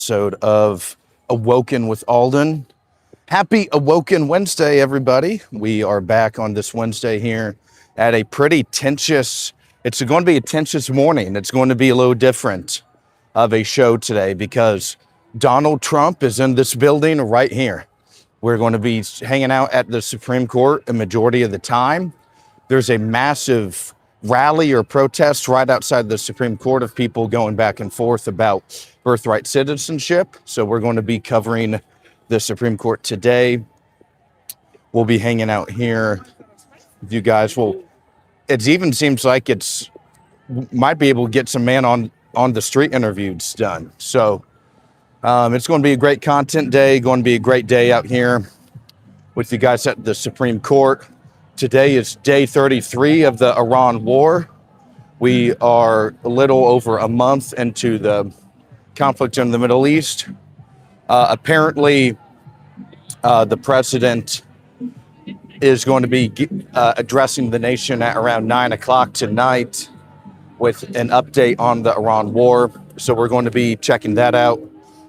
Episode of Awoken with Aulden. Happy Awoken Wednesday, everybody. We are back on this Wednesday here at a pretty tensious, it's going to be a tensious morning. It's going to be a little different of a show today because Donald Trump is in this building right here. We're going to be hanging out at the Supreme Court a majority of the time. There's a massive rally or protest right outside the Supreme Court of people going back and forth about birthright citizenship. So we're going to be covering the Supreme Court today. We'll be hanging out here with you guys. Well, it even seems like might be able to get some man on the street interviews done. So it's going to be a great content day, going to be a great day out here with you guys at the Supreme Court. Today is day 33 of the Iran war. We are a little over a month into the conflict in the Middle East. Apparently, the president is going to be addressing the nation at around 9 o'clock tonight with an update on the Iran war. So we're going to be checking that out.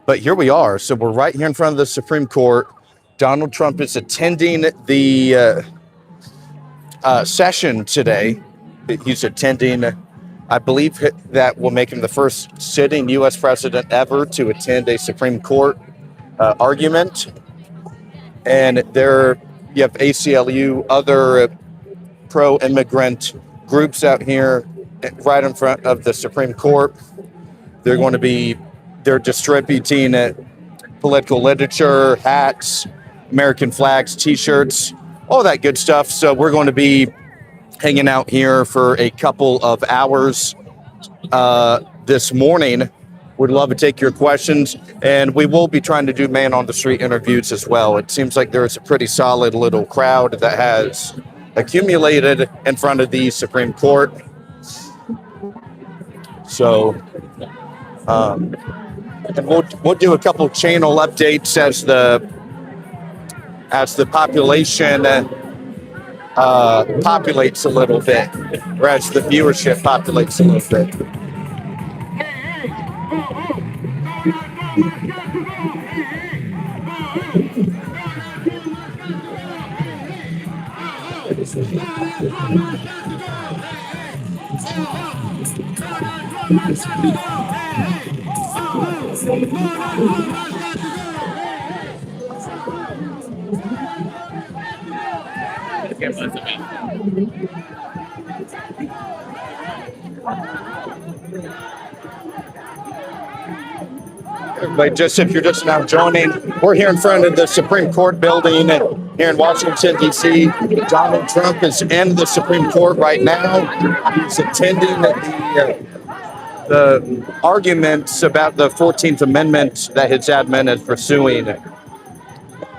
But here we are. So we're right here in front of the Supreme Court. Donald Trump is attending the session today. He's attending, I believe that will make him the first sitting U.S. president ever to attend a Supreme Court argument. And there you have ACLU, other pro-immigrant groups out here right in front of the Supreme Court. They're distributing political literature, hats, American flags, T-shirts, all that good stuff. So we're going to be hanging out here for a couple of hours this morning. Would love to take your questions, and we will be trying to do man on the street interviews as well. It seems like there's a pretty solid little crowd that has accumulated in front of the Supreme Court. So and we'll do a couple channel updates as the population populates a little bit, or as the viewership populates a little bit. Everybody, if you're just now joining, we're here in front of the Supreme Court building here in Washington, D.C. Donald Trump is in the Supreme Court right now. He's attending the arguments about the 14th Amendment that his admin is pursuing,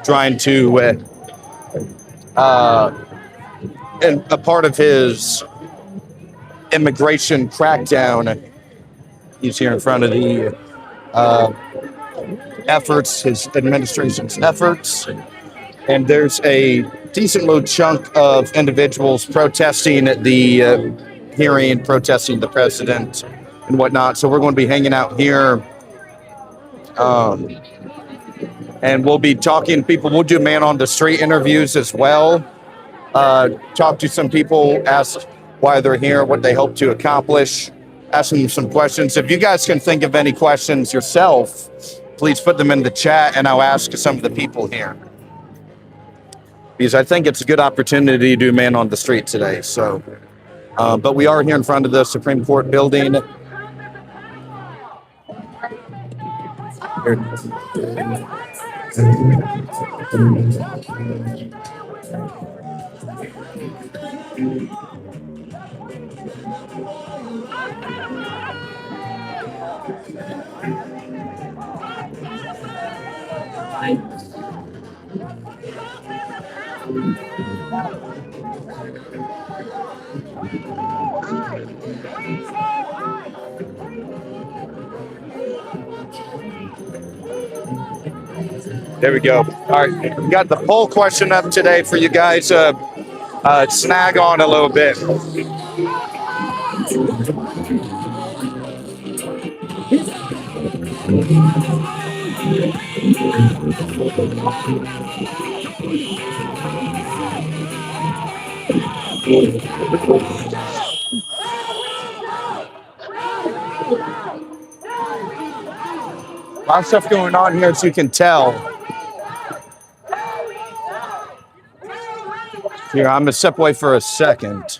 trying to, and a part of his immigration crackdown. He's here in front of the efforts, his administration's efforts, and there's a decent little chunk of individuals protesting at the hearing, protesting the president and whatnot. So we're going to be hanging out here, and we'll be talking to people. We'll do man on the street interviews as well. Talk to some people, ask why they're here, what they hope to accomplish, asking them some questions. If you guys can think of any questions yourself, please put them in the chat and I'll ask some of the people here. Because I think it's a good opportunity to do man on the street today. So, but we are here in front of the Supreme Court building. There we go. All right, we got the poll question up today for you guys. Snag on a little bit. A lot of stuff going on here, as you can tell. Here, I'm gonna step away for a second.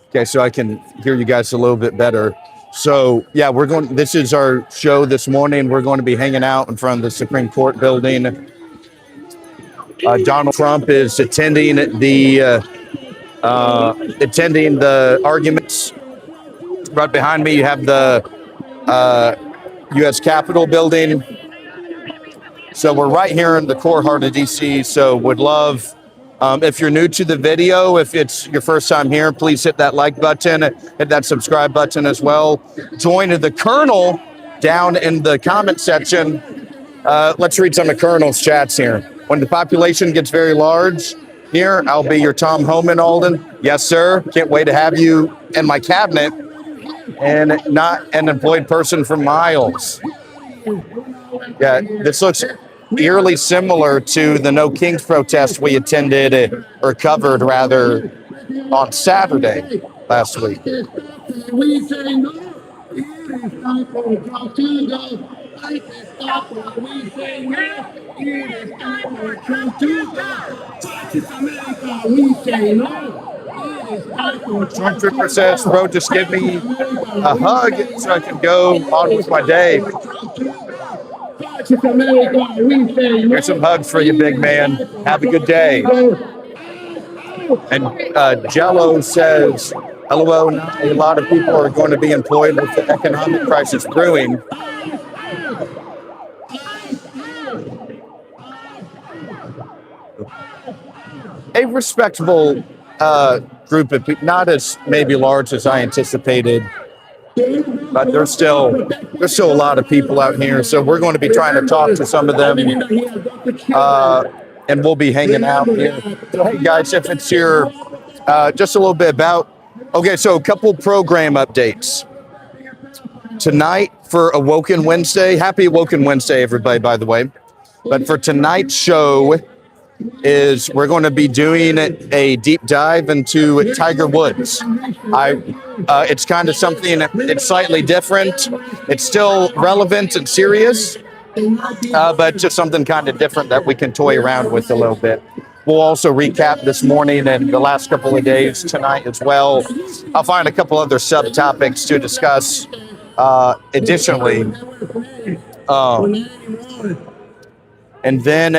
Okay, so I can hear you guys a little bit better. So yeah, this is our show this morning. We're going to be hanging out in front of the Supreme Court building. Donald Trump is attending the arguments. Right behind me, you have the U.S. Capitol building. So we're right here in the core heart of DC. So would love, if you're new to the video, if it's your first time here, please hit that like button, hit that subscribe button as well. Join the Colonel down in the comment section. Let's read some of Colonel's chats here. When the population gets very large here, I'll be your Tom Homan, Aulden. Yes, sir. Can't wait to have you in my cabinet and not an employed person for miles. Yeah, this looks eerily similar to the No Kings protest we attended, or covered rather, on Saturday last week. We say no. It is time for Trump to go. Life is stop. We say no. It is time for Trump to go. This America. We say no. Stormtrooper says, bro, just give me a hug so I can go on with my day. Here's some hugs for you, big man. Have a good day. And Jello says, LOL, a lot of people are going to be employed with the economic crisis brewing. A respectable group of people, not as maybe large as I anticipated, but there's still a lot of people out here. So we're going to be trying to talk to some of them, and we'll be hanging out here. So hey guys, if it's your just a little bit about, okay, so a couple program updates tonight for Awoken Wednesday. Happy Awoken Wednesday, everybody, by the way. But for tonight's show is we're going to be doing a deep dive into Tiger Woods. It's kind of something, it's slightly different. It's still relevant and serious, but just something kind of different that we can toy around with a little bit. We'll also recap this morning and the last couple of days tonight as well. I'll find a couple other subtopics to discuss additionally. And then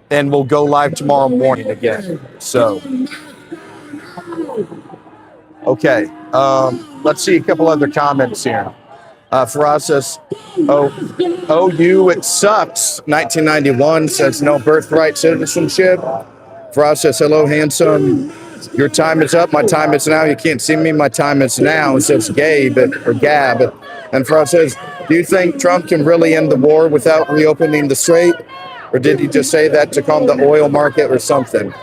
and we'll go live tomorrow morning again. So, okay. Let's see a couple other comments here. For us, OU, it sucks. 1991 says no birthright citizenship. For us, says hello, handsome. Your time is up. My time is now. You can't see me. My time is now. It says Gabe or Gab. And for us, says, do you think Trump can really end the war without reopening the strait? Or did he just say that to calm the oil market or something?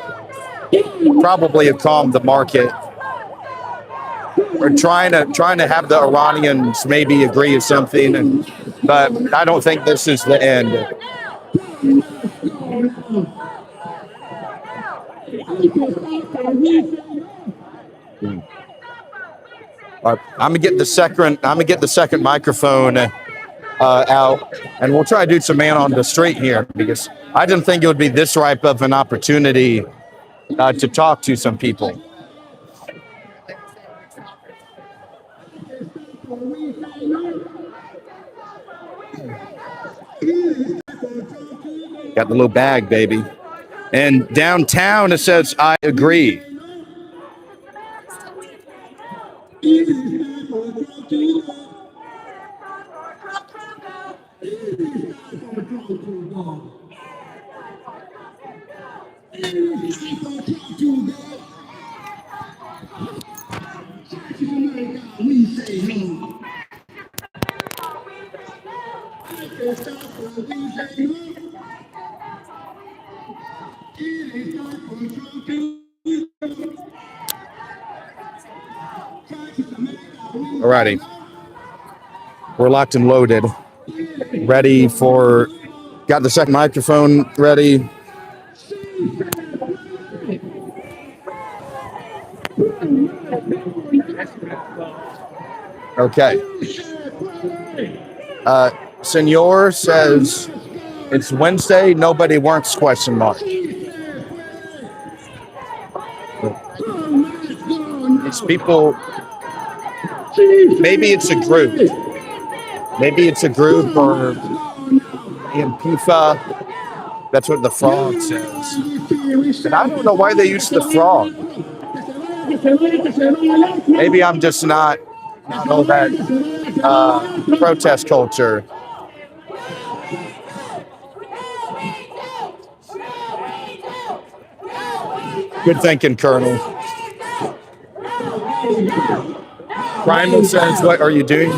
Probably to calm the market. Or trying to have the Iranians maybe agree to something, but I don't think this is the end. I'm gonna get the second microphone out, and we'll try to do some man on the street here, because I didn't think it would be this ripe of an opportunity to talk to some people. Got the little bag, baby. And downtown it says, I agree. Alrighty. We're locked and loaded. Ready for... Got the second microphone ready. Okay. Senor says it's Wednesday, nobody works, question mark. These people, maybe it's a group. Maybe it's a group or Antifa. That's what the frog says. And I don't know why they use the frog. Maybe I'm just not all that protest culture. Good thinking, Colonel. Primal says, what are you doing?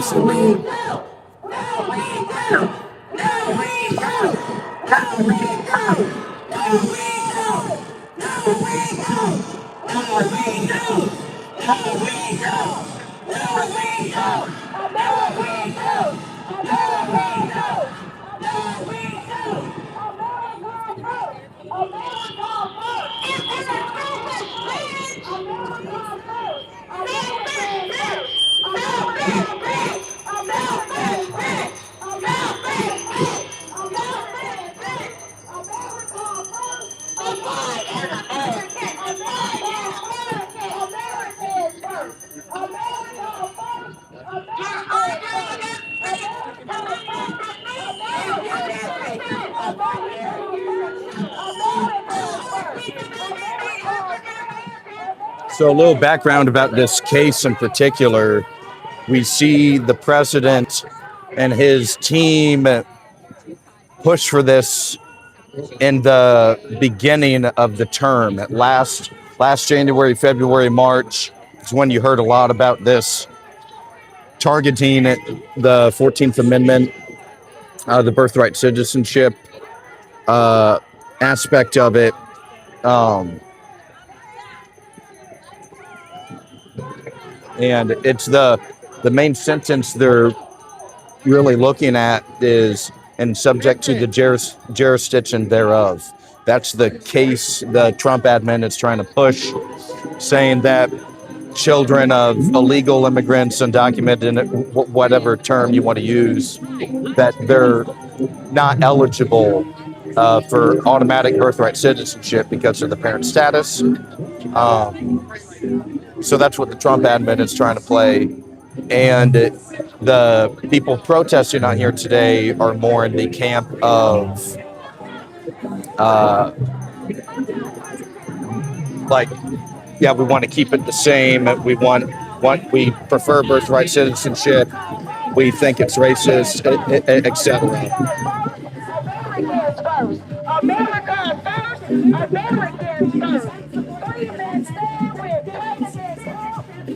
So a little background about this case in particular. We see the president and his team push for this in the beginning of the term. At last January, February, March is when you heard a lot about this, targeting the 14th Amendment, the Birthright Citizenship aspect of it. And it's the main sentence they're really looking at is, and subject to the jurisdiction thereof. That's the case the Trump admin is trying to push, saying that children of illegal immigrants, undocumented, whatever term you want to use, that they're not eligible for automatic birthright citizenship because of the parent status. So that's what the Trump admin is trying to play. And the people protesting out here today are more in the camp of we want to keep it the same. We prefer birthright citizenship. We think it's racist, etc. America first. Americans first. Free men stand with President Trump. Free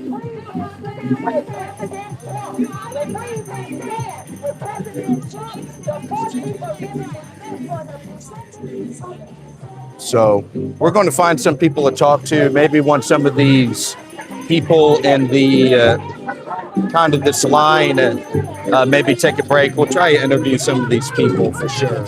with President Trump. The free men stand with President Trump. The 14th Amendment. So we're going to find some people to talk to. Maybe want some of these people in the kind of this line and maybe take a break. We'll try to interview some of these people for sure.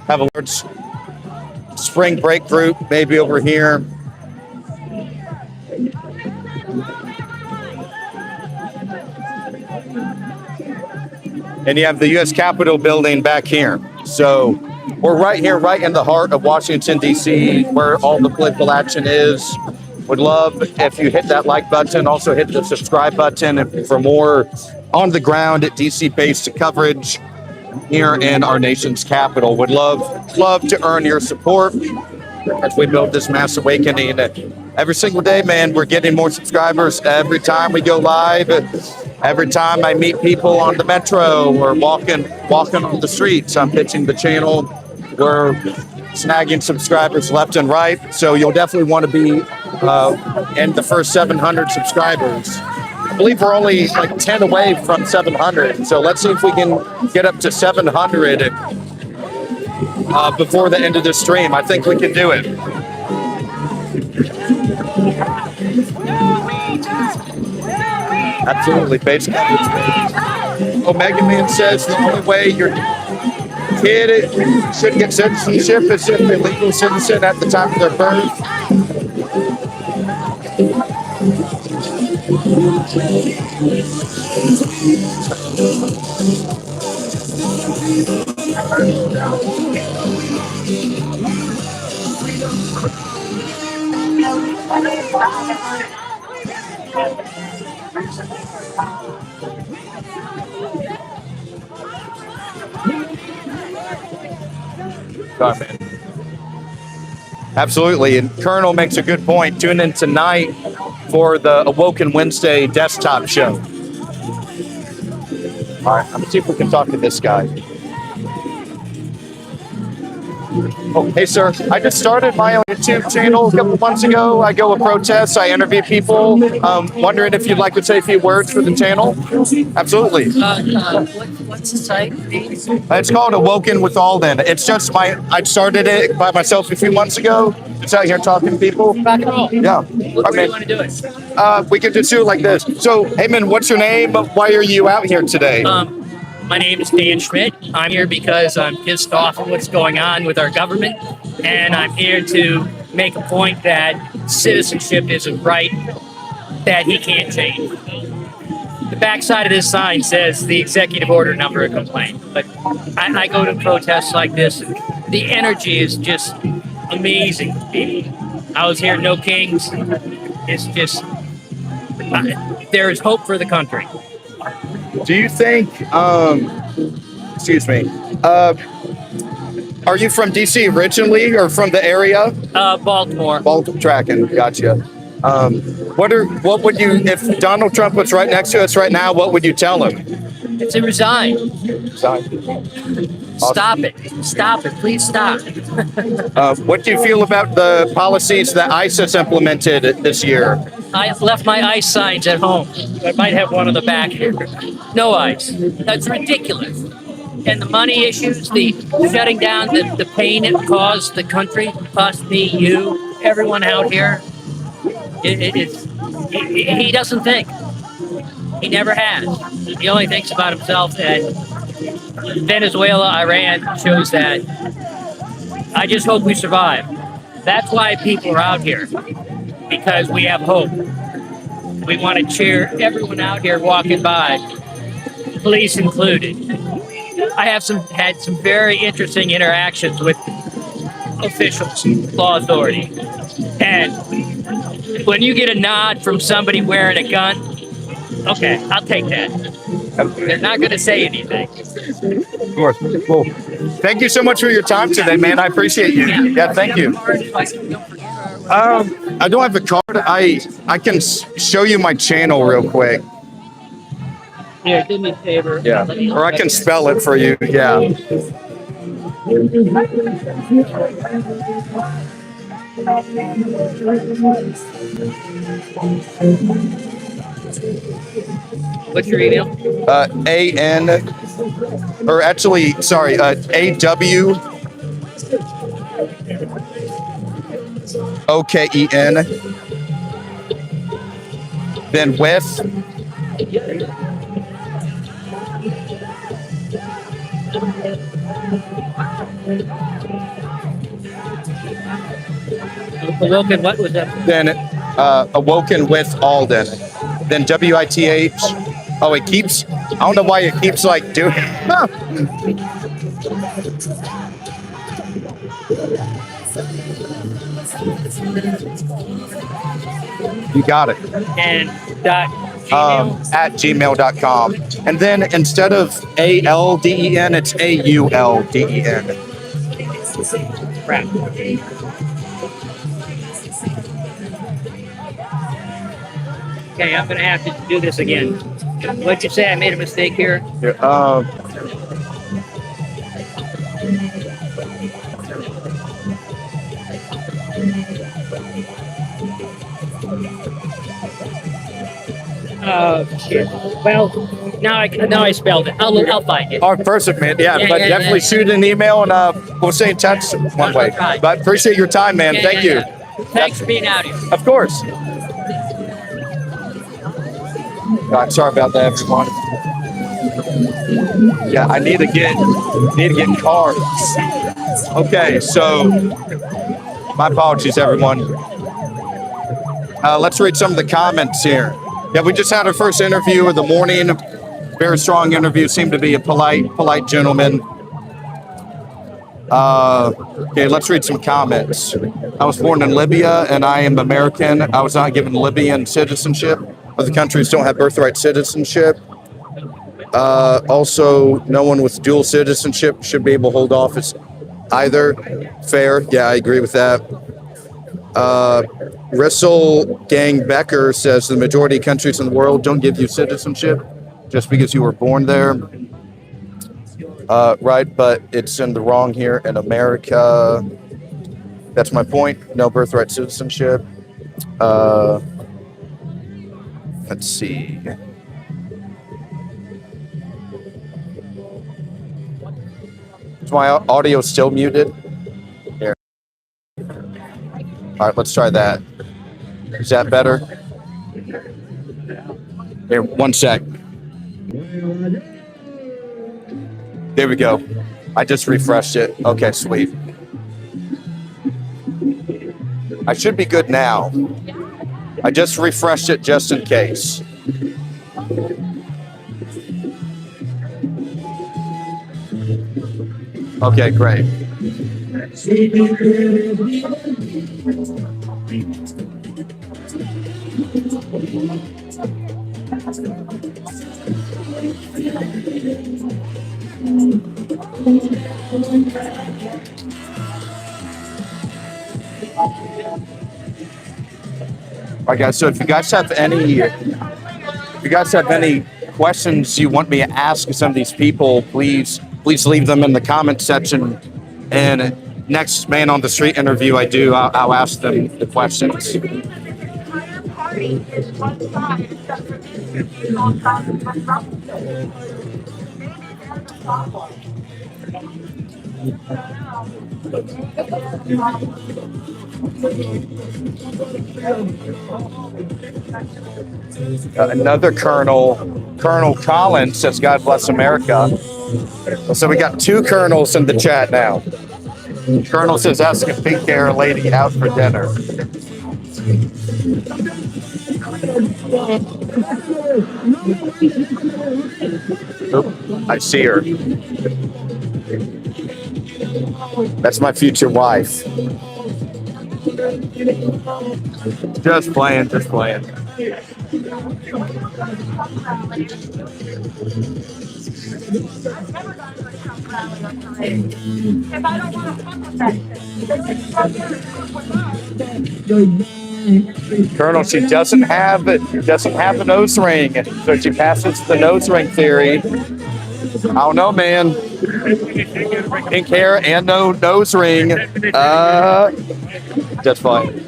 Have a large spring break group, maybe over here. And you have the U.S. Capitol building back here. So we're right here, right in the heart of Washington, D.C., where all the political action is. Would love if you hit that like button, also hit the subscribe button for more on the ground at D.C.-based coverage here in our nation's capital. Would love to earn your support. as we build this mass awakening. Every single day, man, we're getting more subscribers every time we go live. Every time I meet people on the metro or walking on the streets, I'm pitching the channel. We're snagging subscribers left and right. So you'll definitely want to be in the first 700 subscribers. I believe we're only like 10 away from 700. So let's see if we can get up to 700 before the end of this stream. I think we can do it. Absolutely. Basically, Omega Man says the only way your kid should get citizenship is if they're legal citizen at the time of their birth. God, man. Absolutely. And Colonel makes a good point. Tune in tonight for the Awoken Wednesday desktop show. All right, I'm going to see if we can talk to this guy. Oh, hey, sir. I just started my own YouTube channel a couple months ago. I go to protests. I interview people. Wondering if you'd like to say a few words for the channel. Absolutely. What's the site? It's called Awoken with Aulden. It's just I started it by myself a few months ago. Just out here talking to people. Rock and roll. Yeah. Where do you want to do it? We could just do it like this. So, hey, man, what's your name? Why are you out here today? My name is Dan Schmidt. I'm here because I'm pissed off at what's going on with our government, and I'm here to make a point that citizenship is a right that he can't change. The backside of this sign says the executive order number of complaint, but I go to protests like this. The energy is just amazing. I was here, No Kings. It's just, there is hope for the country. Do you think, excuse me, are you from DC originally or from the area? Baltimore. Baltimore, tracking, gotcha. What would you, if Donald Trump was right next to us right now, what would you tell him? To resign. Resign. Stop it. Stop it. Please stop. What do you feel about the policies that ISIS implemented this year? I left my ICE signs at home. I might have one on the back here. No ICE. That's ridiculous. And the money issues, the shutting down, the pain it caused the country, us, me, you, everyone out here. He doesn't think. He never has. He only thinks about himself. And Venezuela, Iran shows that. I just hope we survive. That's why people are out here. Because we have hope. We want to cheer everyone out here walking by, police included. I have had some very interesting interactions with officials, law authority. And when you get a nod from somebody wearing a gun, okay, I'll take that. They're not going to say anything. Of course. Cool. Thank you so much for your time today, man. I appreciate you. Yeah, thank you. I don't have a card. I can show you my channel real quick. Here, do me a favor. Yeah. Or I can spell it for you. Yeah. What's your email? AN, or actually, sorry, AW OKEN, then with Awoken, what was that? then Awoken with Aulden, then WITH. Oh, it keeps, I don't know why it keeps like doing. You got it. And Gmail? At gmail.com. And then instead of ALDEN, it's AULDEN. Crap. Okay, I'm gonna have to do this again. What'd you say? I made a mistake here. Here, Shit. Well, now I spelled it. I'll find it. Our perfect, man. Yeah, Yeah, but yeah, definitely yeah. shoot an email and we'll stay in touch one way. Right. But appreciate your time, man. Yeah, Thank yeah, you. yeah. Thanks for being out here. Of course. Sorry about that, everyone. Yeah, I need to get cards. Okay, so my apologies, everyone. Let's read some of the comments here. Yeah, we just had our first interview of the morning. Very strong interview. Seemed to be a polite gentleman. Okay, let's read some comments. I was born in Libya and I am American. I was not given Libyan citizenship. Other countries don't have birthright citizenship. Also, no one with dual citizenship should be able to hold office either. Fair. Yeah, I agree with that. Rissel Gang Becker says the majority of countries in the world don't give you citizenship just because you were born there. Right, but it's in the wrong here in America. That's my point. No birthright citizenship. Let's see. Is my audio still muted? Here. All right, let's try that. Is that better? Here, one sec. There we go. I just refreshed it. Okay, sweet. I should be good now. I just refreshed it just in case. Okay, great. All right, guys. So if you guys have any questions you want me to ask some of these people, please leave them in the comment section. And next man on the street interview I do, I'll ask them the questions. Party is one side, except for this on top of the problem. Maybe there's a problem. Another Colonel Collins says, God bless America. So we got two colonels in the chat now. Colonel says, ask a pink hair lady out for dinner. Oop, I see her. That's my future wife. Just playing. If I don't want to fuck with that shit, Colonel, she doesn't have a nose ring, so she passes the nose ring theory. I don't know, man. Pink hair and no nose ring. Just fine.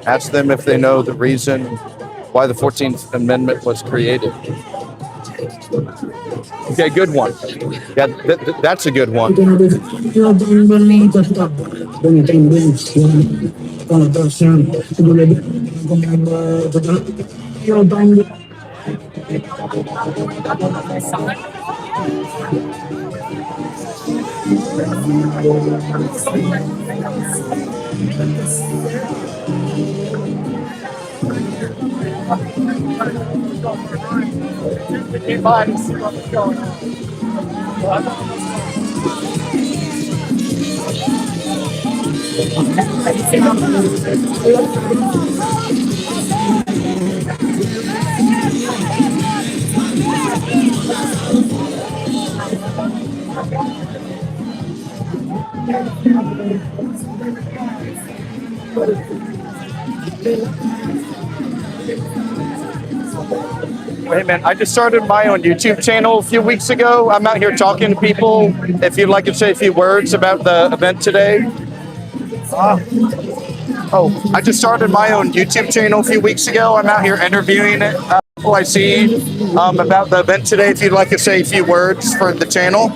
Ask them if they know the reason why the 14th Amendment was created. Okay, good one. Yeah, that's a good one. Hey man, I just started my own YouTube channel a few weeks ago. I'm out here talking to people. If you'd like to say a few words about the event today. I just started my own YouTube channel a few weeks ago. I'm out here interviewing people I see about the event today. If you'd like to say a few words for the channel.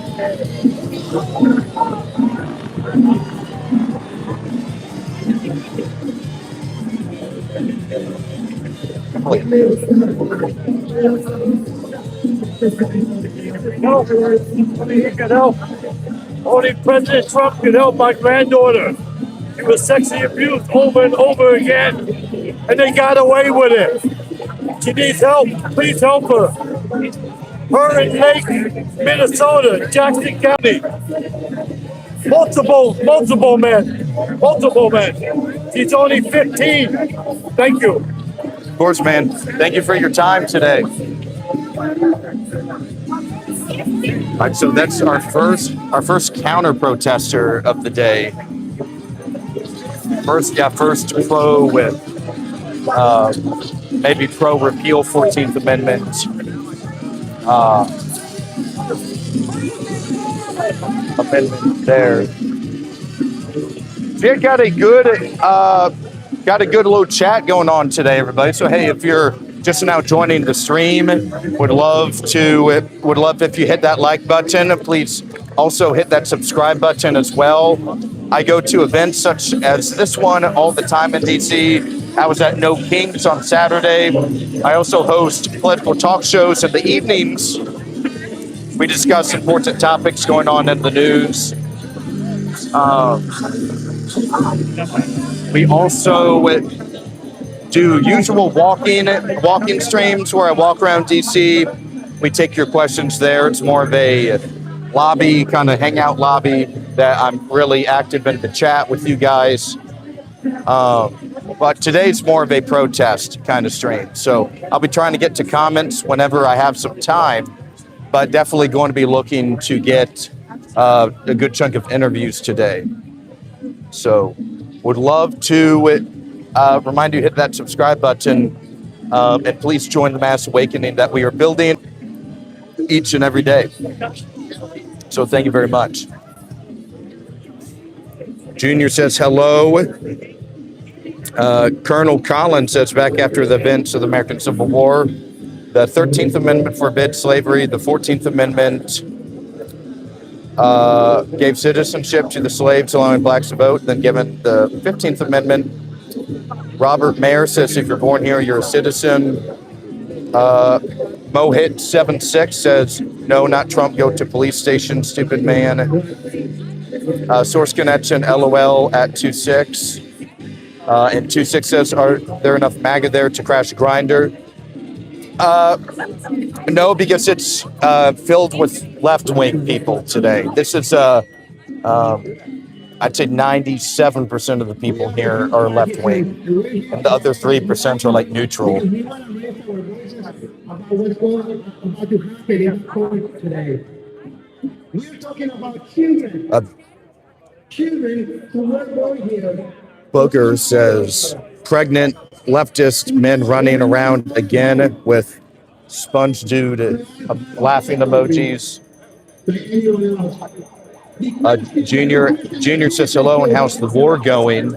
He can help. Only President Trump can help my granddaughter. She was sexually abused over and over again, and they got away with it. She needs help. Please help her. Her in Lake, Minnesota, Jackson County. Multiple men. She's only 15. Thank you. Of course, man. Thank you for your time today. All right, so that's our first counter protester of the day. First pro with maybe pro repeal 14th Amendment. Amendment there. We got a good little chat going on today, everybody. So hey, if you're just now joining the stream, would love if you hit that like button. Please also hit that subscribe button as well. I go to events such as this one all the time in DC. I was at No Kings on Saturday. I also host political talk shows in the evenings. We discuss important topics going on in the news. We also do usual walking streams where I walk around DC. We take your questions there. It's more of a lobby, kind of hangout lobby that I'm really active in the chat with you guys. But today's more of a protest kind of stream. So I'll be trying to get to comments whenever I have some time, but definitely going to be looking to get a good chunk of interviews today. So would love to remind you to hit that subscribe button and please join the mass awakening that we are building each and every day. So thank you very much. Junior says hello. Colonel Collins says back after the events of the American Civil War, the 13th Amendment forbids slavery. The 14th Amendment gave citizenship to the slaves, allowing blacks to vote. Then given the 15th Amendment, Robert Mayer says if you're born here, you're a citizen. Mohit76 says, no, not Trump, go to police station, stupid man. Source Connection, LOL at 26. And 26 says, are there enough MAGA there to crash Grindr? No, because it's filled with left-wing people today. This is, I'd say 97% of the people here are left-wing, and the other 3% are like neutral. We're talking about children. Children who were born here. Booger says, pregnant leftist men running around again with sponge dude laughing emojis. Junior says hello and how's the war going?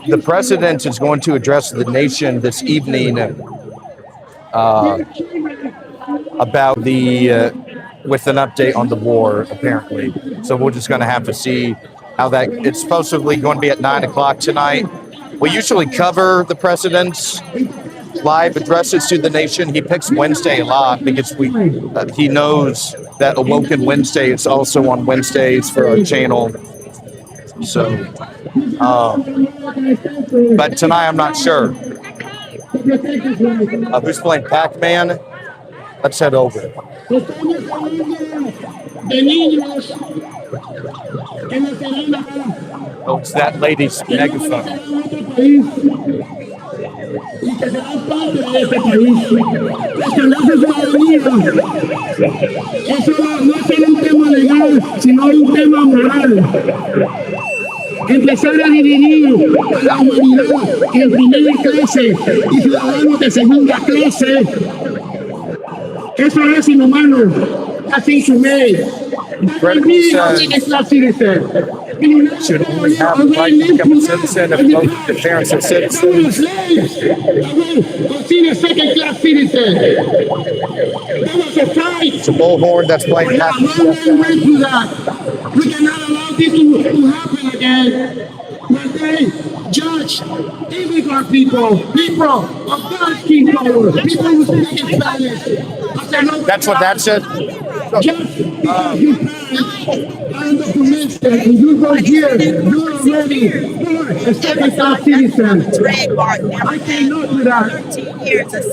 The president is going to address the nation this evening about with an update on the war, apparently. So we're just going to have to see how that. It's supposedly going to be at 9:00 tonight. We usually cover the president's live addresses to the nation. He picks Wednesday a lot because he knows that Awoken Wednesday is also on Wednesdays for our channel. So, but tonight I'm not sure. Who's playing Pac-Man? Let's head over. Oh, it's that lady's megaphone. Y que serán parte de este país. Establecer ciudadanía. Eso no es solo un tema legal, sino hay un tema moral. Empezar a dividir a la humanidad en primera clase y ciudadanos de segunda clase, eso es inhumano. That's inhumane. Critical says should only have the right to become a citizen if both the parents are citizens. It's a bullhorn that's playing happy stuff. We cannot allow this to happen again. When they judge immigrant people of God's people who speak in Spanish. That's what that said. Just because you undocumented and you go here, you're already a second-class citizen. I cannot do that because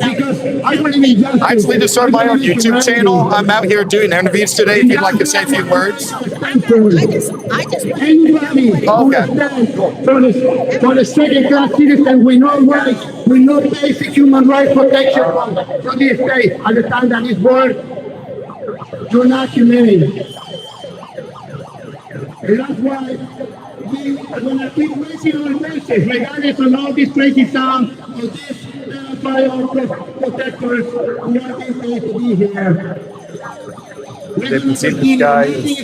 I believe in justice. I actually just started my own YouTube channel. I'm out here doing interviews today. If you'd like to say a few words. Anybody for the second-class citizen with no rights, with no basic human rights protection from this state at the time that he's born, you're not humane. And that's why we are going to keep raising our voices, regardless of all these crazy sounds or these fire protectors who are being paid to be here. They've seen this guy is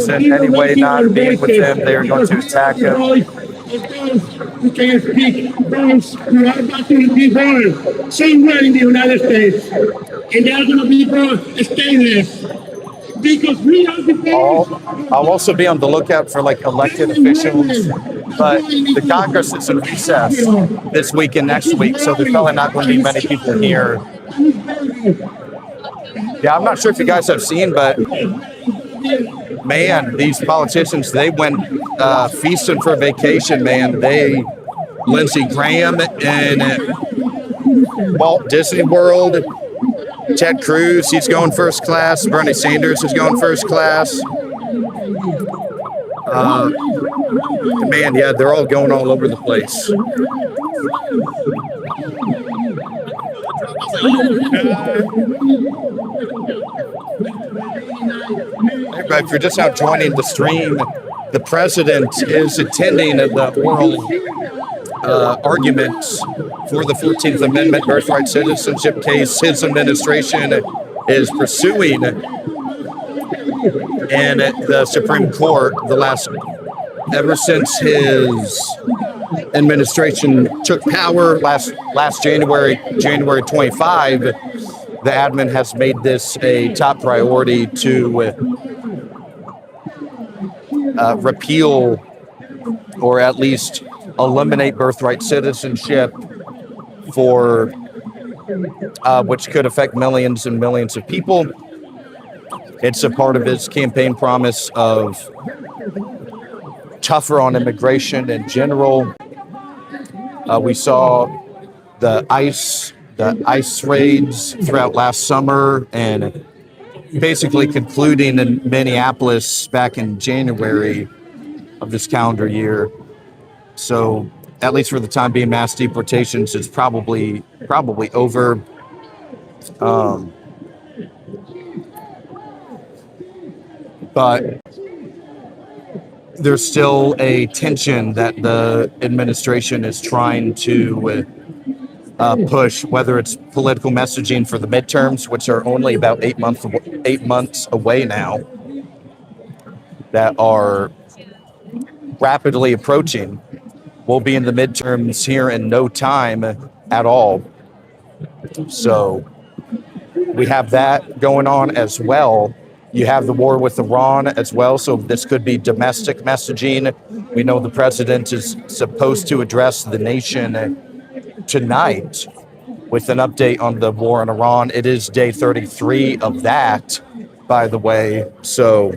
in any way not being with them. They are going to attack him. Who can speak, those who are about to be born somewhere in the United States, and they are going to be born stainless. Because we are the I'll also be on the lookout for like elected officials, but the Congress is in recess this week and next week, so there's probably not going to be many people here. Yeah, I'm not sure if you guys have seen, but man, these politicians, they went feasting for vacation, man. Lindsey Graham and Walt Disney World, Ted Cruz, he's going first class. Bernie Sanders is going first class. Man, yeah, they're all going all over the place. Hey, if you're just now joining the stream, the president is attending the oral arguments for the 14th Amendment Birthright Citizenship case his administration is pursuing in the Supreme Court ever since his administration took power last January 25. The admin has made this a top priority to repeal or at least eliminate birthright citizenship for which could affect millions and millions of people. It's a part of his campaign promise of tougher on immigration in general. We saw the ICE raids throughout last summer and basically concluding in Minneapolis back in January of this calendar year. So at least for the time being, mass deportations is probably over. But there's still a tension that the administration is trying to push, whether it's political messaging for the midterms, which are only about 8 months away now, that are rapidly approaching. We'll be in the midterms here in no time at all. So we have that going on as well. You have the war with Iran as well, so this could be domestic messaging. We know the president is supposed to address the nation tonight with an update on the war in Iran. It is day 33 of that, by the way. So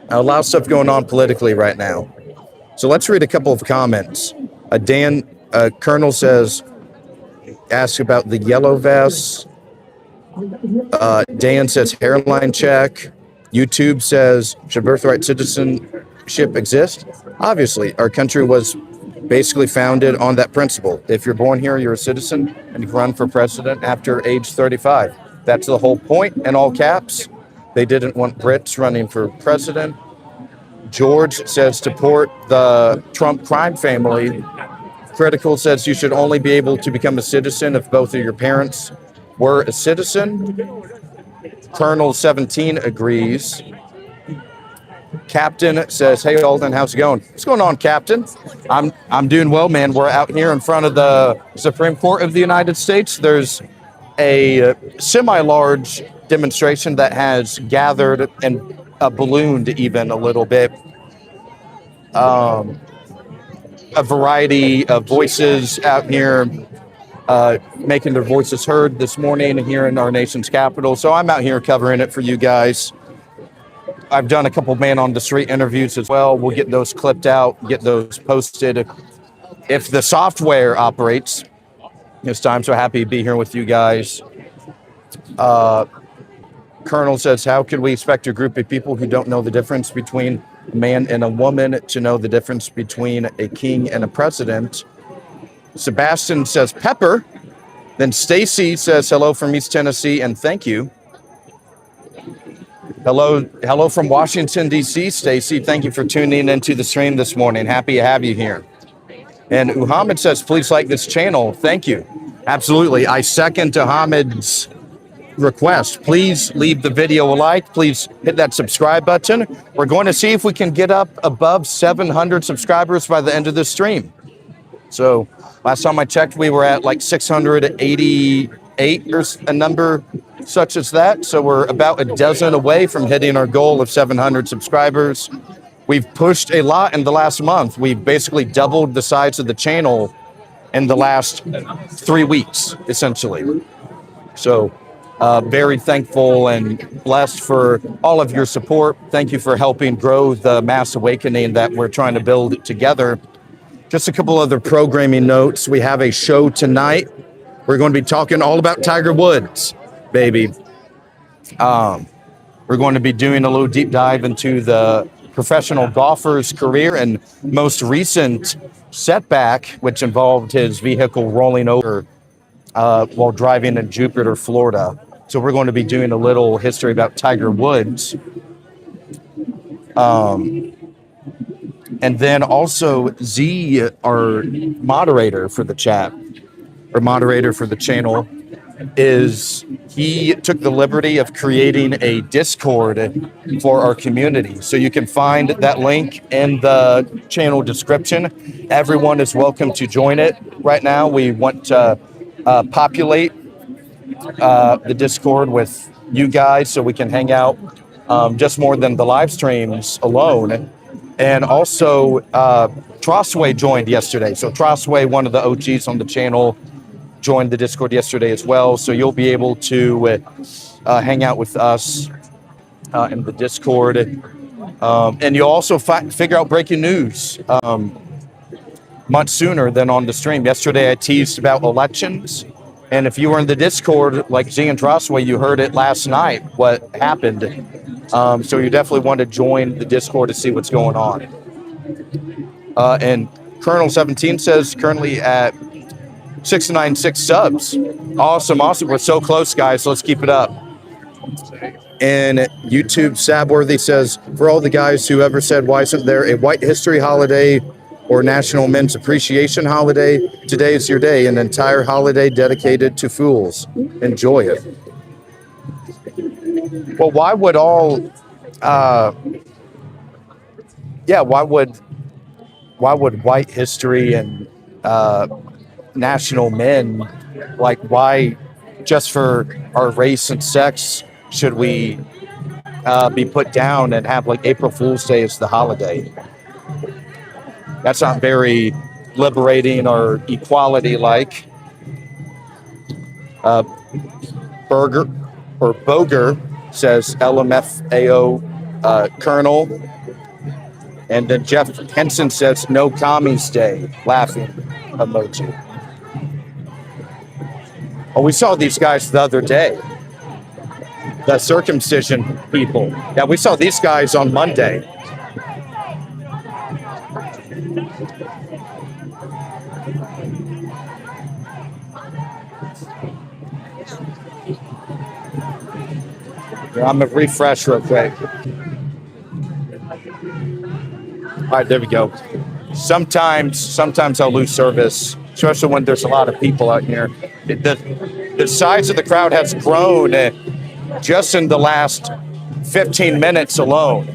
a lot of stuff going on politically right now. So let's read a couple of comments. Dan Colonel asks about the yellow vests. Dan says hairline check. YouTube says, should birthright citizenship exist? Obviously, our country was basically founded on that principle. If you're born here, you're a citizen and you can run for president after age 35. That's the whole point in all caps. They didn't want Brits running for president. George says support the Trump crime family. Critical says you should only be able to become a citizen if both of your parents were a citizen. Colonel 17 agrees. Captain says, "Hey Aulden, how's it going?" What's going on, Captain? I'm doing well, man. We're out here in front of the Supreme Court of the United States. There's a semi-large demonstration that has gathered and ballooned even a little bit. A variety of voices out here making their voices heard this morning here in our nation's capital. So I'm out here covering it for you guys. I've done a couple man on the street interviews as well. We'll get those clipped out, get those posted. If the software operates this time, so happy to be here with you guys. Colonel says, how could we expect a group of people who don't know the difference between a man and a woman to know the difference between a king and a president? Sebastian says, pepper. Then Stacy says, hello from East Tennessee and thank you. Hello from Washington, D.C., Stacy. Thank you for tuning into the stream this morning. Happy to have you here. And Muhammad says, please like this channel. Thank you. Absolutely. I second Muhammad's request. Please leave the video a like. Please hit that subscribe button. We're going to see if we can get up above 700 subscribers by the end of this stream. So last time I checked, we were at like 688 or a number such as that. So we're about a dozen away from hitting our goal of 700 subscribers. We've pushed a lot in the last month. We've basically doubled the size of the channel in the last 3 weeks, essentially. So very thankful and blessed for all of your support. Thank you for helping grow the mass awakening that we're trying to build together. Just a couple other programming notes. We have a show tonight. We're going to be talking all about Tiger Woods, baby. We're going to be doing a little deep dive into the professional golfer's career and most recent setback, which involved his vehicle rolling over while driving in Jupiter, Florida. So we're going to be doing a little history about Tiger Woods. And then also Z, our moderator for the chat, or moderator for the channel, he took the liberty of creating a Discord for our community. So you can find that link in the channel description. Everyone is welcome to join it. Right now, we want to populate the Discord with you guys so we can hang out just more than the live streams alone. And also, Trosway joined yesterday. So Trosway, one of the OGs on the channel, joined the Discord yesterday as well. So you'll be able to hang out with us in the Discord. And you'll also figure out breaking news much sooner than on the stream. Yesterday, I teased about elections. And if you were in the Discord, like Z and Trosway, you heard it last night, what happened. So you definitely want to join the Discord to see what's going on. And Colonel 17 says currently at 696 subs. Awesome. We're so close, guys. So let's keep it up. And YouTube Sabworthy says, for all the guys who ever said, why isn't there a white history holiday or National Men's Appreciation Holiday? Today is your day, an entire holiday dedicated to fools. Enjoy it. Well, why would white history and national men, like why just for our race and sex should we be put down and have like April Fool's Day as the holiday? That's not very liberating or equality like. Boger says LMFAO Colonel. And then Jeff Henson says no commies day, laughing emoji. Oh, we saw these guys the other day. The circumcision people. Yeah, we saw these guys on Monday. Yeah, I'm gonna refresh real quick. All right, there we go. Sometimes I'll lose service, especially when there's a lot of people out here. The size of the crowd has grown just in the last 15 minutes alone.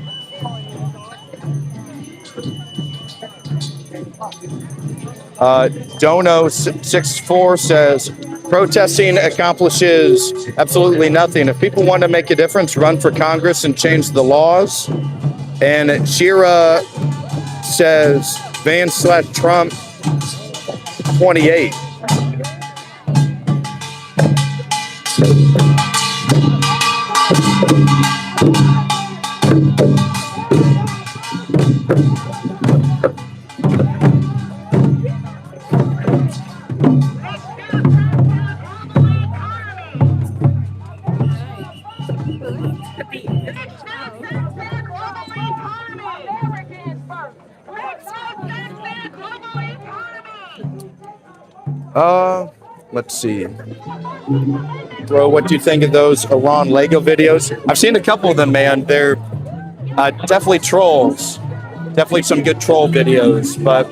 Dono64 says, protesting accomplishes absolutely nothing. If people want to make a difference, run for Congress and change the laws. And Shira says, Van/Trump 28. Let's see. Bro, what do you think of those Iran Lego videos? I've seen a couple of them, man. They're definitely trolls. Definitely some good troll videos, but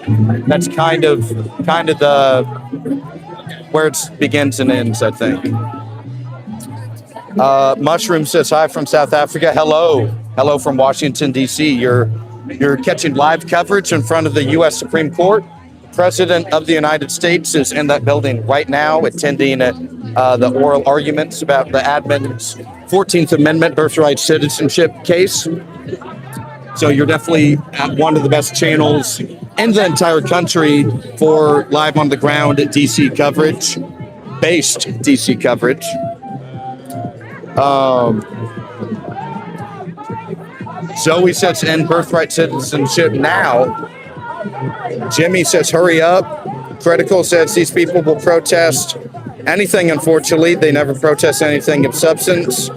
that's kind of the where it begins and ends, I think. Mushroom says hi from South Africa. Hello from Washington D.C. You're catching live coverage in front of the U.S. Supreme Court. The President of the United States is in that building right now, attending the oral arguments about the admin's 14th Amendment Birthright Citizenship case. So you're definitely at one of the best channels in the entire country for live on the ground DC coverage, based DC coverage. Zoe says end birthright citizenship now. Jimmy says hurry up. Critical says these people will protest anything, unfortunately. They never protest anything of substance.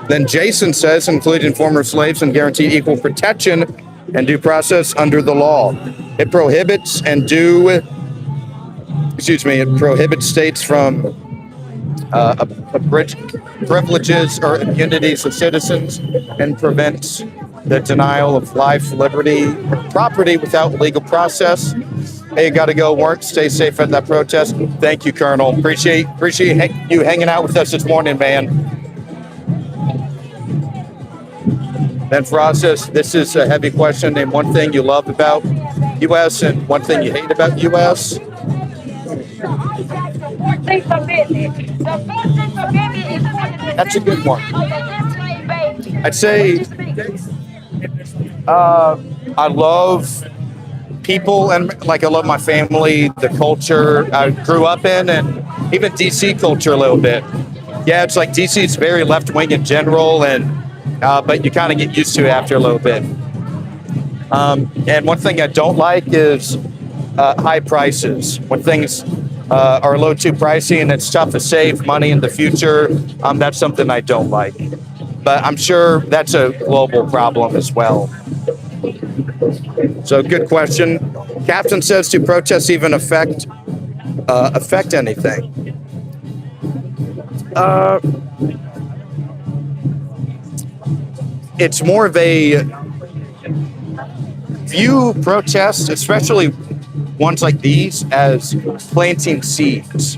Then Jason says, including former slaves, and guarantee equal protection and due process under the law. It prohibits states from privileges or immunities of citizens and prevents the denial of life, liberty, or property without legal process. Hey, you got to go work. Stay safe at that protest. Thank you, Colonel. Appreciate you hanging out with us this morning, man. Then Faraz says, this is a heavy question. Name one thing you love about U.S. and one thing you hate about U.S. That's a good one. I'd say I love people and I love my family, the culture I grew up in, and even DC culture a little bit. Yeah, it's like DC is very left wing in general, and but you kind of get used to it after a little bit. And one thing I don't like is high prices. When things are a little too pricey and it's tough to save money in the future, that's something I don't like. But I'm sure that's a global problem as well. So good question. Captain says, do protests even affect anything? It's more of a view protests, especially ones like these, as planting seeds.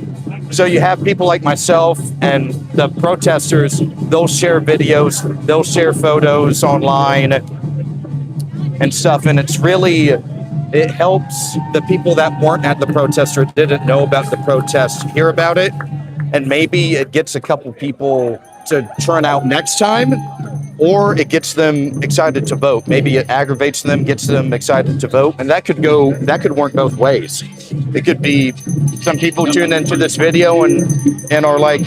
So you have people like myself and the protesters, they'll share videos, they'll share photos online and stuff. And it helps the people that weren't at the protest or didn't know about the protest hear about it. And maybe it gets a couple people to turn out next time, or it gets them excited to vote. Maybe it aggravates them, gets them excited to vote. And that could work both ways. It could be some people tune into this video and are like,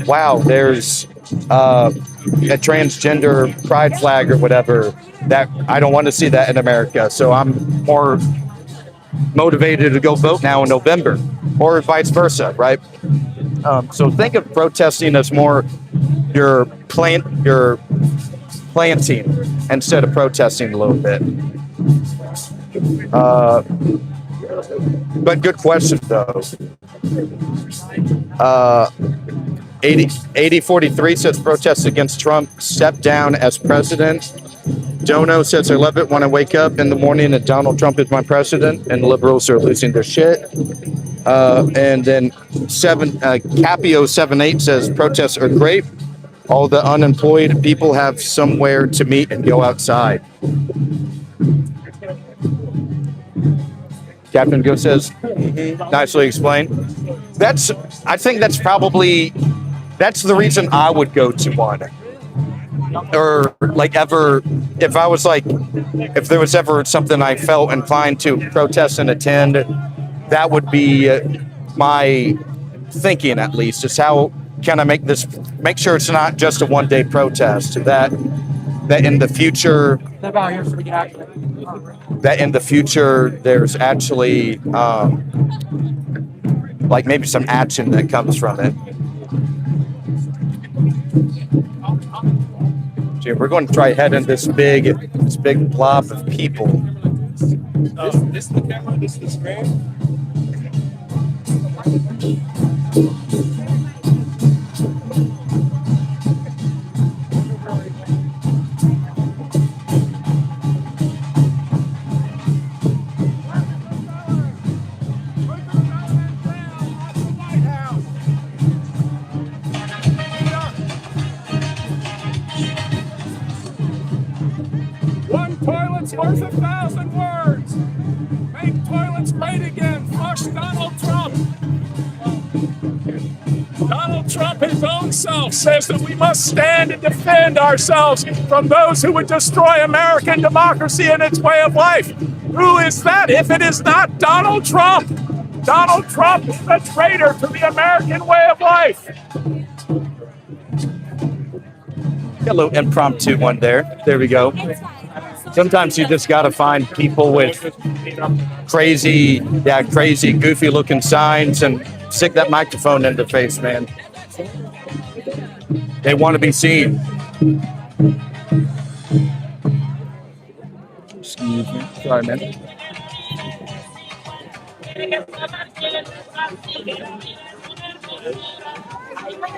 wow, there's a transgender pride flag or whatever, that I don't want to see that in America. So I'm more motivated to go vote now in November, or vice versa, right? So think of protesting as more you're planting instead of protesting a little bit. But good question though. 8043 says protests against Trump step down as president. Dono says, I love it when I wake up in the morning and Donald Trump is my president and liberals are losing their shit. And then Capio78 says protests are great. All the unemployed people have somewhere to meet and go outside. Captain Go says, nicely explained. I think that's the reason I would go to one. Or like ever, if there was ever something I felt inclined to protest and attend, that would be my thinking, at least, is how can I make sure it's not just a one-day protest, that in the future there's actually like maybe some action that comes from it. So we're going to try heading this big blob of people. This is the camera, this is the screen. One toilet's worth 1,000 words. Make toilets great again. Flush Donald Trump. Donald Trump, his own self, says that we must stand and defend ourselves from those who would destroy American democracy and its way of life. Who is that if it is not Donald Trump? Donald Trump is a traitor to the American way of life. Got a little impromptu one there. There we go. Sometimes you just got to find people with crazy, goofy looking signs and stick that microphone in their face, man. They want to be seen. Excuse me. Sorry, man.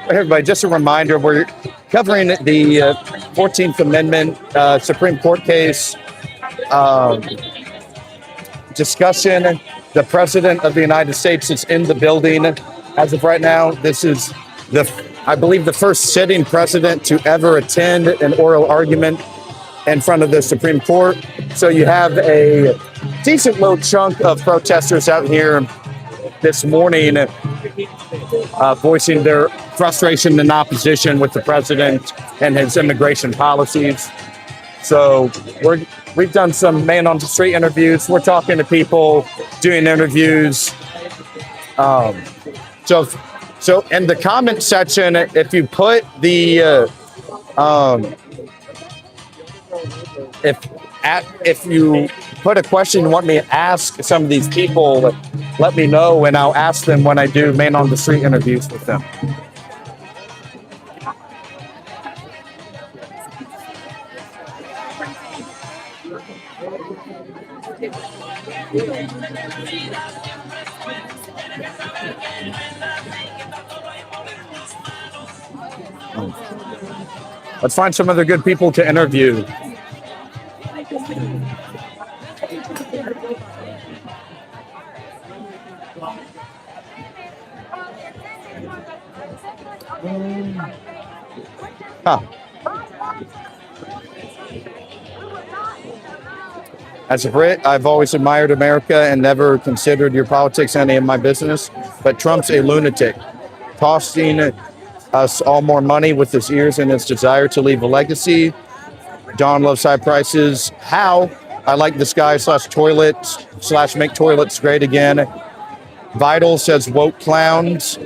Hey, everybody, just a reminder, we're covering the 14th Amendment Supreme Court case discussion. The President of the United States is in the building. As of right now, this is I believe the first sitting president to ever attend an oral argument in front of the Supreme Court. So you have a decent little chunk of protesters out here this morning voicing their frustration and opposition with the president and his immigration policies. So we've done some man on the street interviews. We're talking to people, doing interviews. So in the comment section, if you put the if you put a question you want me to ask some of these people, let me know and I'll ask them when I do man on the street interviews with them. Let's find some other good people to interview. Huh. As a Brit, I've always admired America and never considered your politics any of my business. But Trump's a lunatic, costing us all more money with his ears and his desire to leave a legacy. Don loves high prices. How? I like this guy /toilet/ make toilets great again. Vital says woke clowns.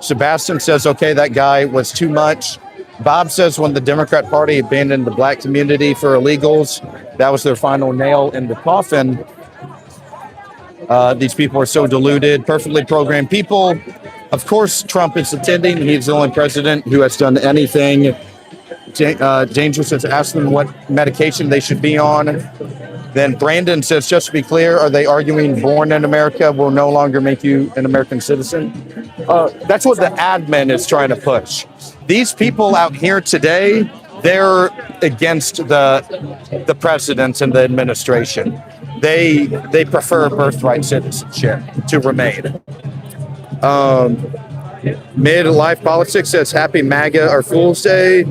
Sebastian says, okay, that guy was too much. Bob says when the Democrat Party abandoned the black community for illegals, that was their final nail in the coffin. These people are so deluded, perfectly programmed people. Of course, Trump is attending. He's the only president who has done anything dangerous. Has asked them what medication they should be on. Then Brandon says, just to be clear, are they arguing born in America will no longer make you an American citizen? That's what the admin is trying to push. These people out here today, they're against the presidents and the administration. They prefer birthright citizenship to remain. Midlife Politics says, happy MAGA or Fool's Day.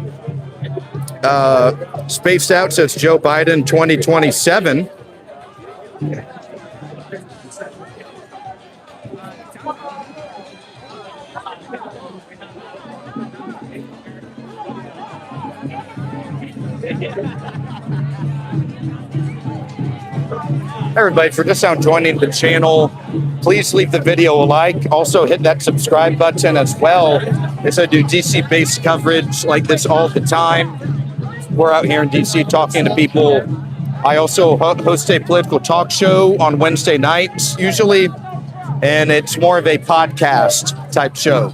Spaced Out says Joe Biden 2027. Everybody, for just now joining the channel, please leave the video a like. Also hit that subscribe button as well, as I do DC-based coverage like this all the time. We're out here in DC talking to people. I also host a political talk show on Wednesday nights, usually, and it's more of a podcast type show.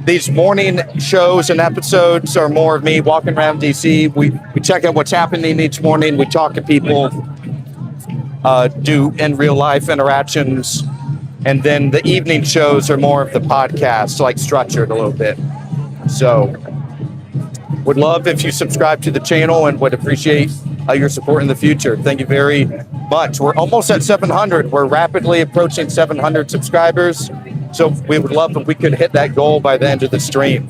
These morning shows and episodes are more of me walking around DC. We check out what's happening each morning. We talk to people, do in real life interactions. And then the evening shows are more of the podcast, like structured a little bit. So would love if you subscribe to the channel and would appreciate your support in the future. Thank you very much. We're almost at 700. We're rapidly approaching 700 subscribers. So we would love if we could hit that goal by the end of the stream.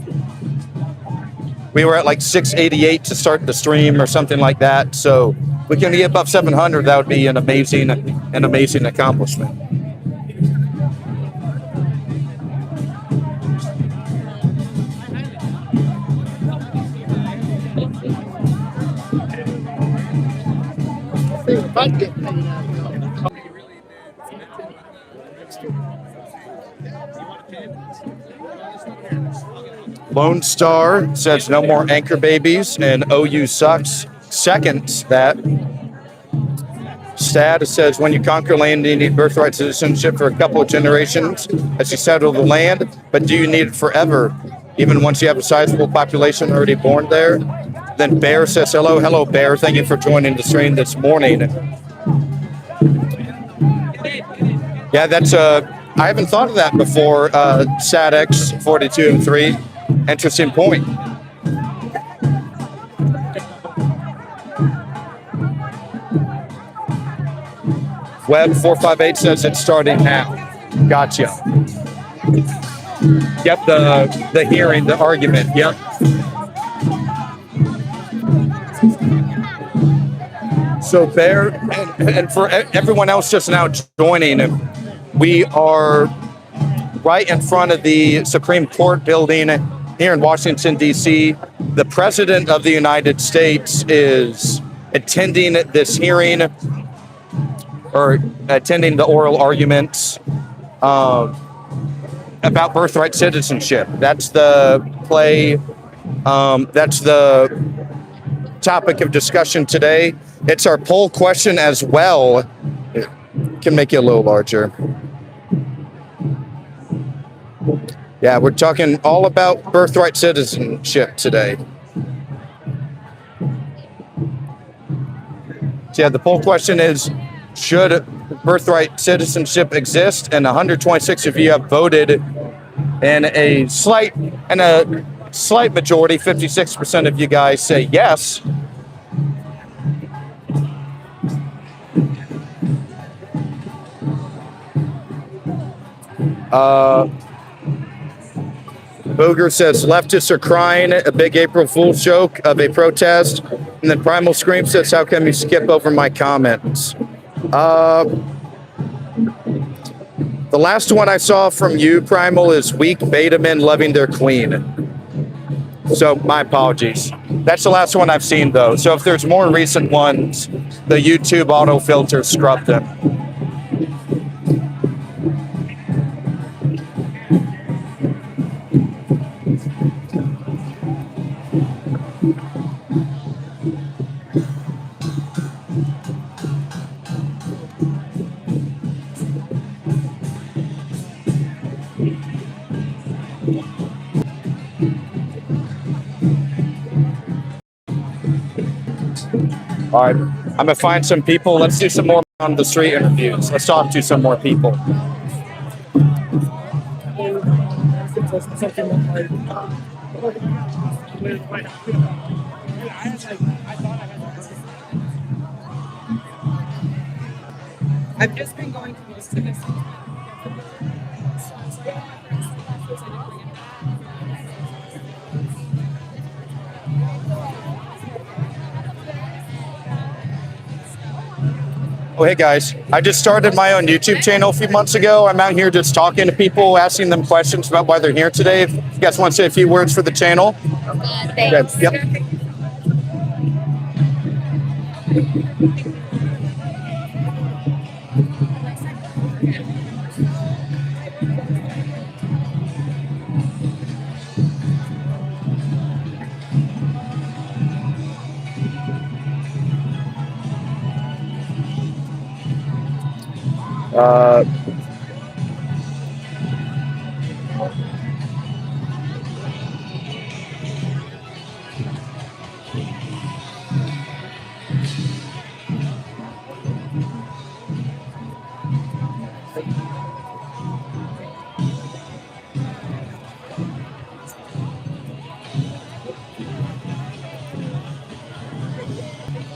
We were at like 688 to start the stream or something like that. So if we can get above 700, that would be an amazing accomplishment. Lone Star says no more anchor babies and OU sucks. Seconds that. Stad says when you conquer land, you need birthright citizenship for a couple of generations as you settle the land, but do you need it forever? Even once you have a sizable population already born there? Then Bear says hello. Hello, Bear. Thank you for joining the stream this morning. Yeah, that's I haven't thought of that before. SADX 42 and 3. Interesting point. Web 458 says it's starting now. Gotcha. Yep, the hearing, the argument. Yep. So Bear, and for everyone else just now joining, we are right in front of the Supreme Court building here in Washington, D.C. The President of the United States is attending this hearing, or attending the oral arguments about birthright citizenship. That's the play. That's the topic of discussion today. It's our poll question as well. It can make it a little larger. Yeah, we're talking all about birthright citizenship today. So yeah, the poll question is, should birthright citizenship exist? And 126 of you have voted, and a slight majority, 56% of you guys say yes. Booger says leftists are crying, a big April Fool's joke of a protest. And then Primal Scream says, how can you skip over my comments? The last one I saw from you, Primal, is weak beta men loving their queen. So my apologies. That's the last one I've seen, though. So if there's more recent ones, the YouTube autofilter scrubbed them. All right. I'm gonna find some people. Let's do some more on the street interviews. Let's talk to some more people. I've just been going to most of this. Oh, hey guys. I just started my own YouTube channel a few months ago. I'm out here just talking to people, asking them questions about why they're here today. If you guys want to say a few words for the channel. Thanks. Yep.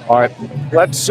All right. Let's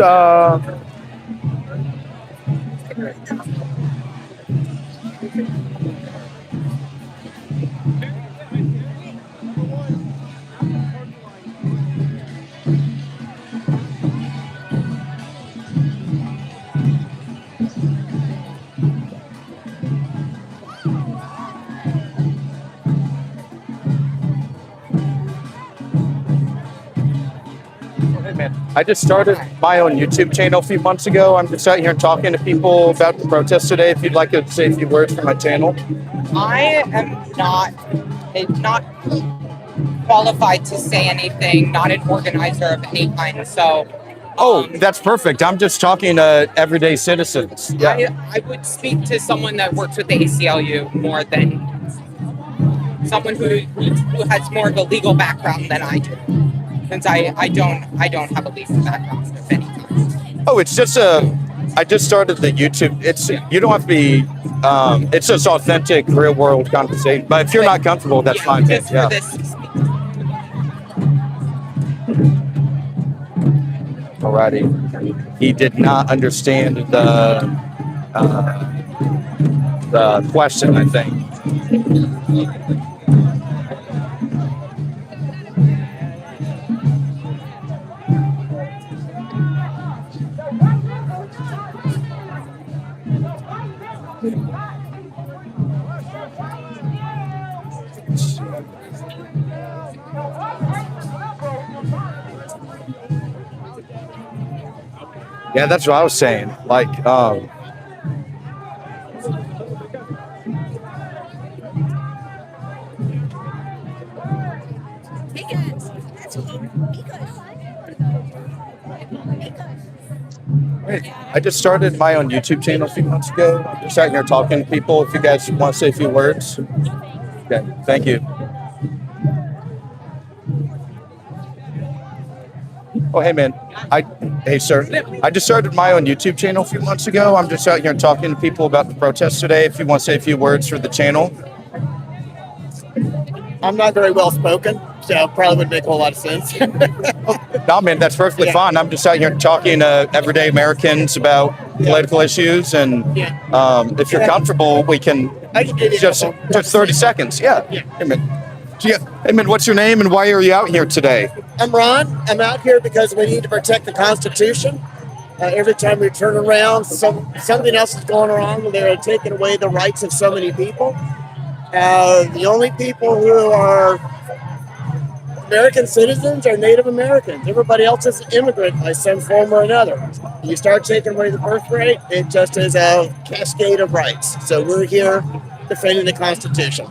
I just started my own YouTube channel a few months ago. I'm just out here talking to people about the protests today. If you'd like to say a few words for my channel. I am not qualified to say anything, not an organizer of any kind. So, Oh, that's perfect. I'm just talking to everyday citizens. Yeah. I would speak to someone that works with the ACLU more than someone who has more of a legal background than I do, since I don't have a legal background of any kind. Oh, it's just I just started the YouTube. You don't have to be. It's just authentic, real world conversation. But if you're not comfortable, that's fine. Just Yeah. for this. Alrighty. He did not understand the question, I think. Yeah, that's what I was saying. Like, I just started my own YouTube channel a few months ago. I'm just out here talking to people. If you guys want to say a few words. Okay, thank you. Oh, hey, man. Hey, sir. I just started my own YouTube channel a few months ago. I'm just out here talking to people about the protests today. If you want to say a few words for the channel. I'm not very well spoken, so probably wouldn't make a whole lot of sense. No, man, that's perfectly fine. I'm just out here talking to everyday Americans about political issues. And if you're comfortable, we can I can give you just 30 seconds. Yeah. Hey, man. Hey, man, what's your name and why are you out here today? I'm Ron. I'm out here because we need to protect the Constitution. Every time we turn around, something else is going wrong. They're taking away the rights of so many people. The only people who are American citizens are Native Americans. Everybody else is an immigrant by some form or another. You start taking away the birthright, it just is a cascade of rights. So we're here defending the Constitution.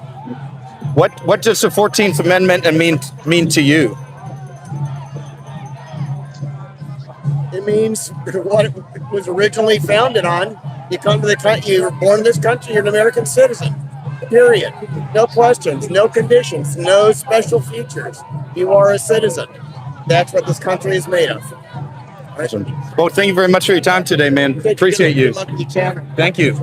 What does the 14th Amendment mean to you? It means what it was originally founded on. You come to the country, you were born in this country, you're an American citizen. Period. No questions, no conditions, no special features. You are a citizen. That's what this country is made of. Awesome. Well, thank you very much for your time today, man. Appreciate you. Thank you.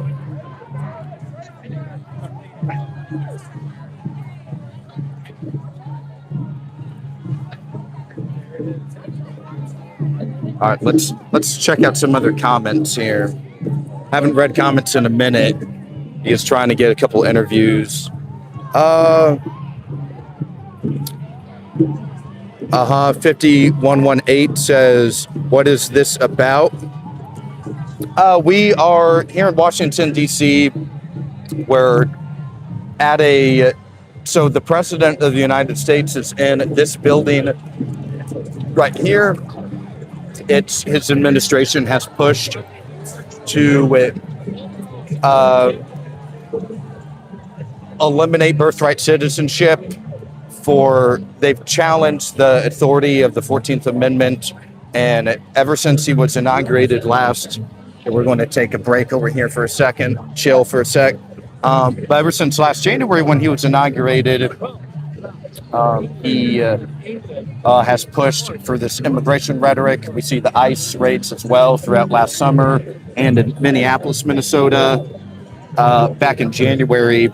All right, let's check out some other comments here. Haven't read comments in a minute. He is trying to get a couple interviews. 5118 says, what is this about? We are here in Washington, D.C. We're at so the President of the United States is in this building right here. His administration has pushed to eliminate birthright citizenship. They've challenged the authority of the 14th Amendment, and ever since he was inaugurated last, we're going to take a break over here for a second, chill for a sec. But ever since last January when he was inaugurated, he has pushed for this immigration rhetoric. We see the ICE raids as well throughout last summer and in Minneapolis, Minnesota, back in January.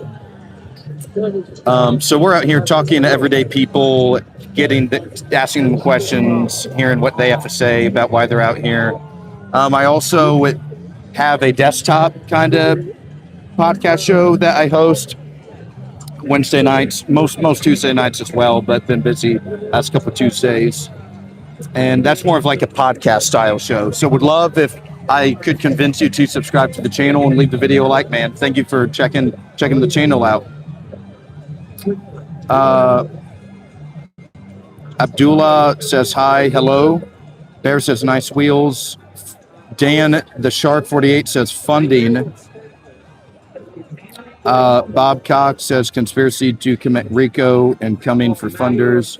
So we're out here talking to everyday people, asking them questions, hearing what they have to say about why they're out here. I also have a desktop kind of podcast show that I host Wednesday nights, most Tuesday nights as well, but been busy last couple of Tuesdays. And that's more of like a podcast style show. So would love if I could convince you to subscribe to the channel and leave the video a like, man. Thank you for checking the channel out. Abdullah says hi, hello. Bear says nice wheels. Dan the Shark 48 says funding. Bob Cox says conspiracy to commit RICO and coming for funders.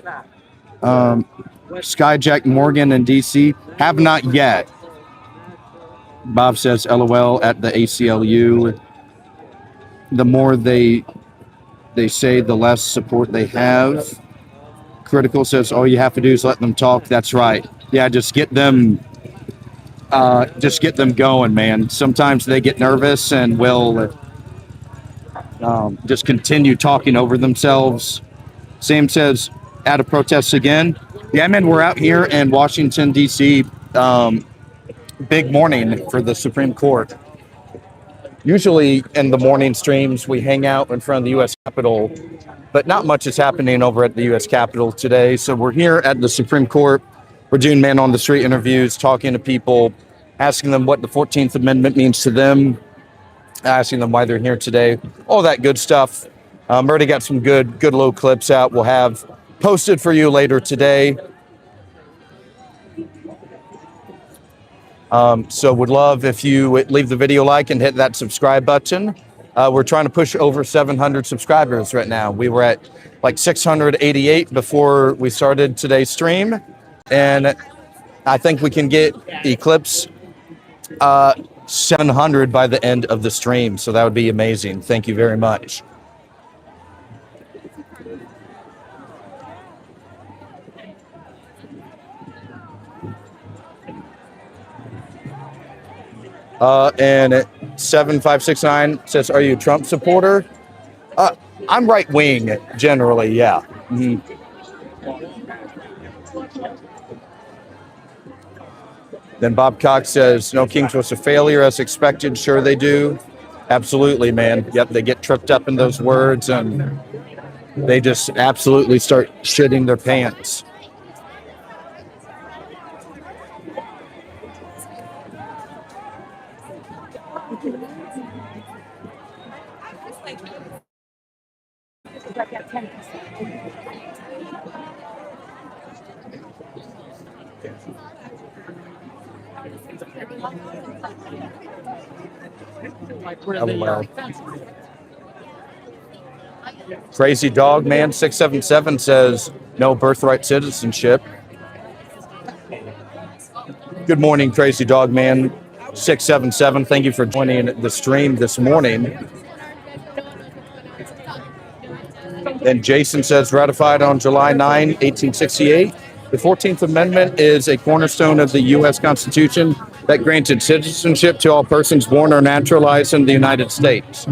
Skyjack Morgan in DC have not yet. Bob says LOL at the ACLU. The more they say, the less support they have. Critical says all you have to do is let them talk. That's right. Yeah, just get them going, man. Sometimes they get nervous and will just continue talking over themselves. Sam says, out of protests again. Yeah, man, we're out here in Washington, D.C. Big morning for the Supreme Court. Usually in the morning streams, we hang out in front of the U.S. Capitol, but not much is happening over at the U.S. Capitol today. So we're here at the Supreme Court. We're doing man on the street interviews, talking to people, asking them what the 14th Amendment means to them, asking them why they're here today, all that good stuff. Already got some good little clips out. We'll have posted for you later today. So would love if you leave the video like and hit that subscribe button. We're trying to push over 700 subscribers right now. We were at like 688 before we started today's stream. And I think we can eclipse 700 by the end of the stream. So that would be amazing. Thank you very much. And 7569 says, are you a Trump supporter? I'm right wing generally, yeah. Mm-hmm. Then Bob Cox says, no Kings was a failure as expected. Sure they do. Absolutely, man. Yep, they get tripped up in those words and they just absolutely start shitting their pants. Crazy Dog Man 677 says no birthright citizenship. Good morning, Crazy Dog Man 677. Thank you for joining the stream this morning. Then Jason says ratified on July 9, 1868. The 14th Amendment is a cornerstone of the U.S. Constitution that granted citizenship to all persons born or naturalized in the United States.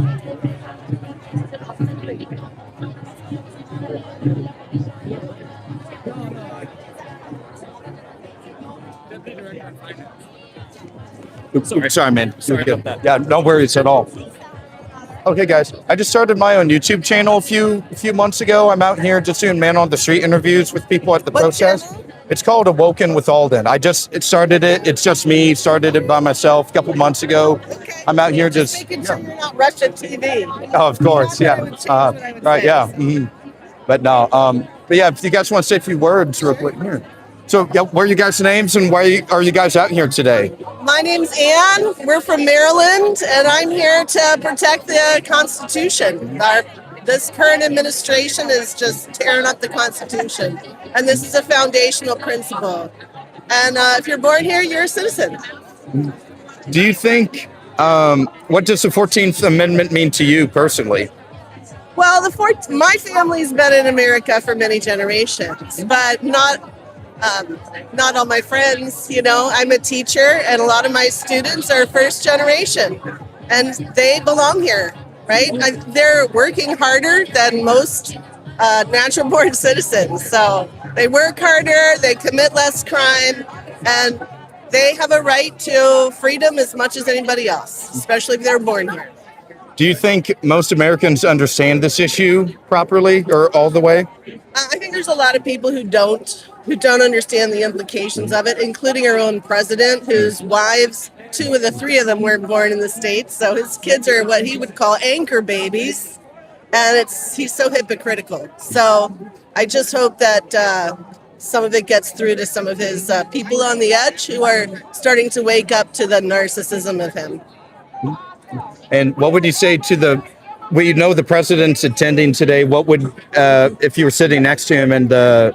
Oops, sorry, man. Sorry about that. Yeah, no worries at all. Okay, guys, I just started my own YouTube channel a few months ago. I'm out here just doing man on the street interviews with people at the protest. It's called Awoken with Aulden. It started it. It's just me. Started it by myself a couple months ago. I'm out here just making sure you're not Russian TV. Oh, of course, yeah. Right, yeah. But no, but yeah, if you guys want to say a few words real quick here. So, yeah, what are you guys' names and why are you guys out here today? My name's Ann. We're from Maryland, and I'm here to protect the Constitution. This current administration is just tearing up the Constitution, and this is a foundational principle. And if you're born here, you're a citizen. Do you think, what does the 14th Amendment mean to you personally? Well, my family's been in America for many generations, but not all my friends. You know, I'm a teacher, and a lot of my students are first generation, and they belong here, right? They're working harder than most natural-born citizens. So they work harder, they commit less crime, and they have a right to freedom as much as anybody else, especially if they're born here. Do you think most Americans understand this issue properly or all the way? I think there's a lot of people who don't understand the implications of it, including our own president, whose wives, 2 of the 3 of them weren't born in the States. So his kids are what he would call anchor babies. And he's so hypocritical. So I just hope that some of it gets through to some of his people on the edge who are starting to wake up to the narcissism of him. And what would you say to the president's attending today? What would, if you were sitting next to him in the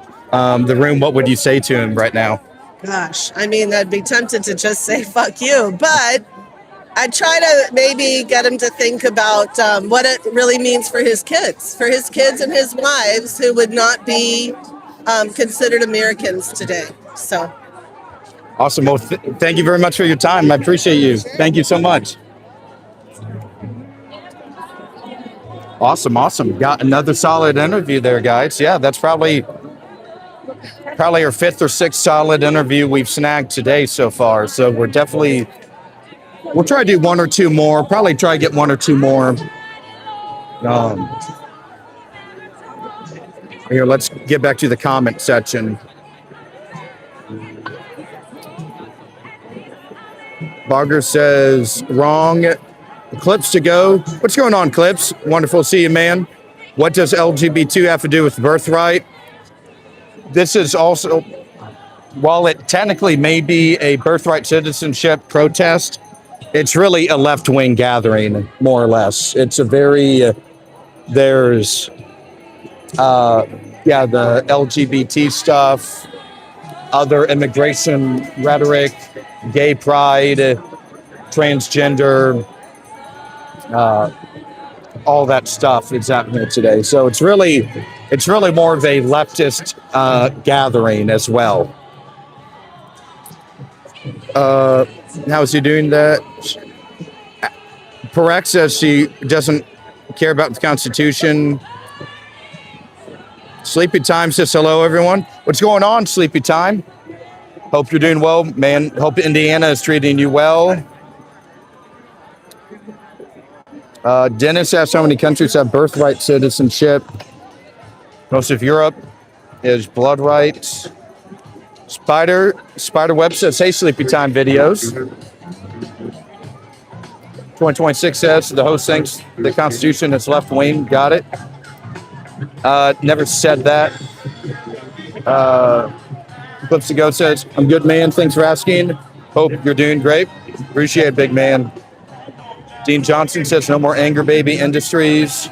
room, what would you say to him right now? Gosh, I mean, I'd be tempted to just say, fuck you. But I'd try to maybe get him to think about what it really means for his kids and his wives who would not be considered Americans today. So. Awesome. Well, thank you very much for your time. I appreciate you. Thank you so much. Awesome. Got another solid interview there, guys. Yeah, that's probably our 5th or 6th solid interview we've snagged today so far. So we'll try to do 1 or 2 more. Probably try to get 1 or 2 more. Here, let's get back to the comment section. Bogger says, wrong. Clips to go. What's going on, Clips? Wonderful to see you, man. What does LGBT have to do with Birthright? This is also, while it technically may be a Birthright Citizenship protest, it's really a left-wing gathering, more or less. It's a very, there's, the LGBT stuff, other immigration rhetoric, gay pride, transgender, all that stuff is happening today. So it's really more of a leftist gathering as well. How is he doing that? Perek says she doesn't care about the Constitution. Sleepy Time says hello, everyone. What's going on, Sleepy Time? Hope you're doing well, man. Hope Indiana is treating you well. Dennis asks how many countries have birthright citizenship. Most of Europe is blood rights. Spiderweb says, hey, Sleepy Time videos. 2026 says the host thinks the Constitution is left wing. Got it. Never said that. Clips to Go says, I'm good, man. Thanks for asking. Hope you're doing great. Appreciate it, big man. Dean Johnson says no more anger baby industries.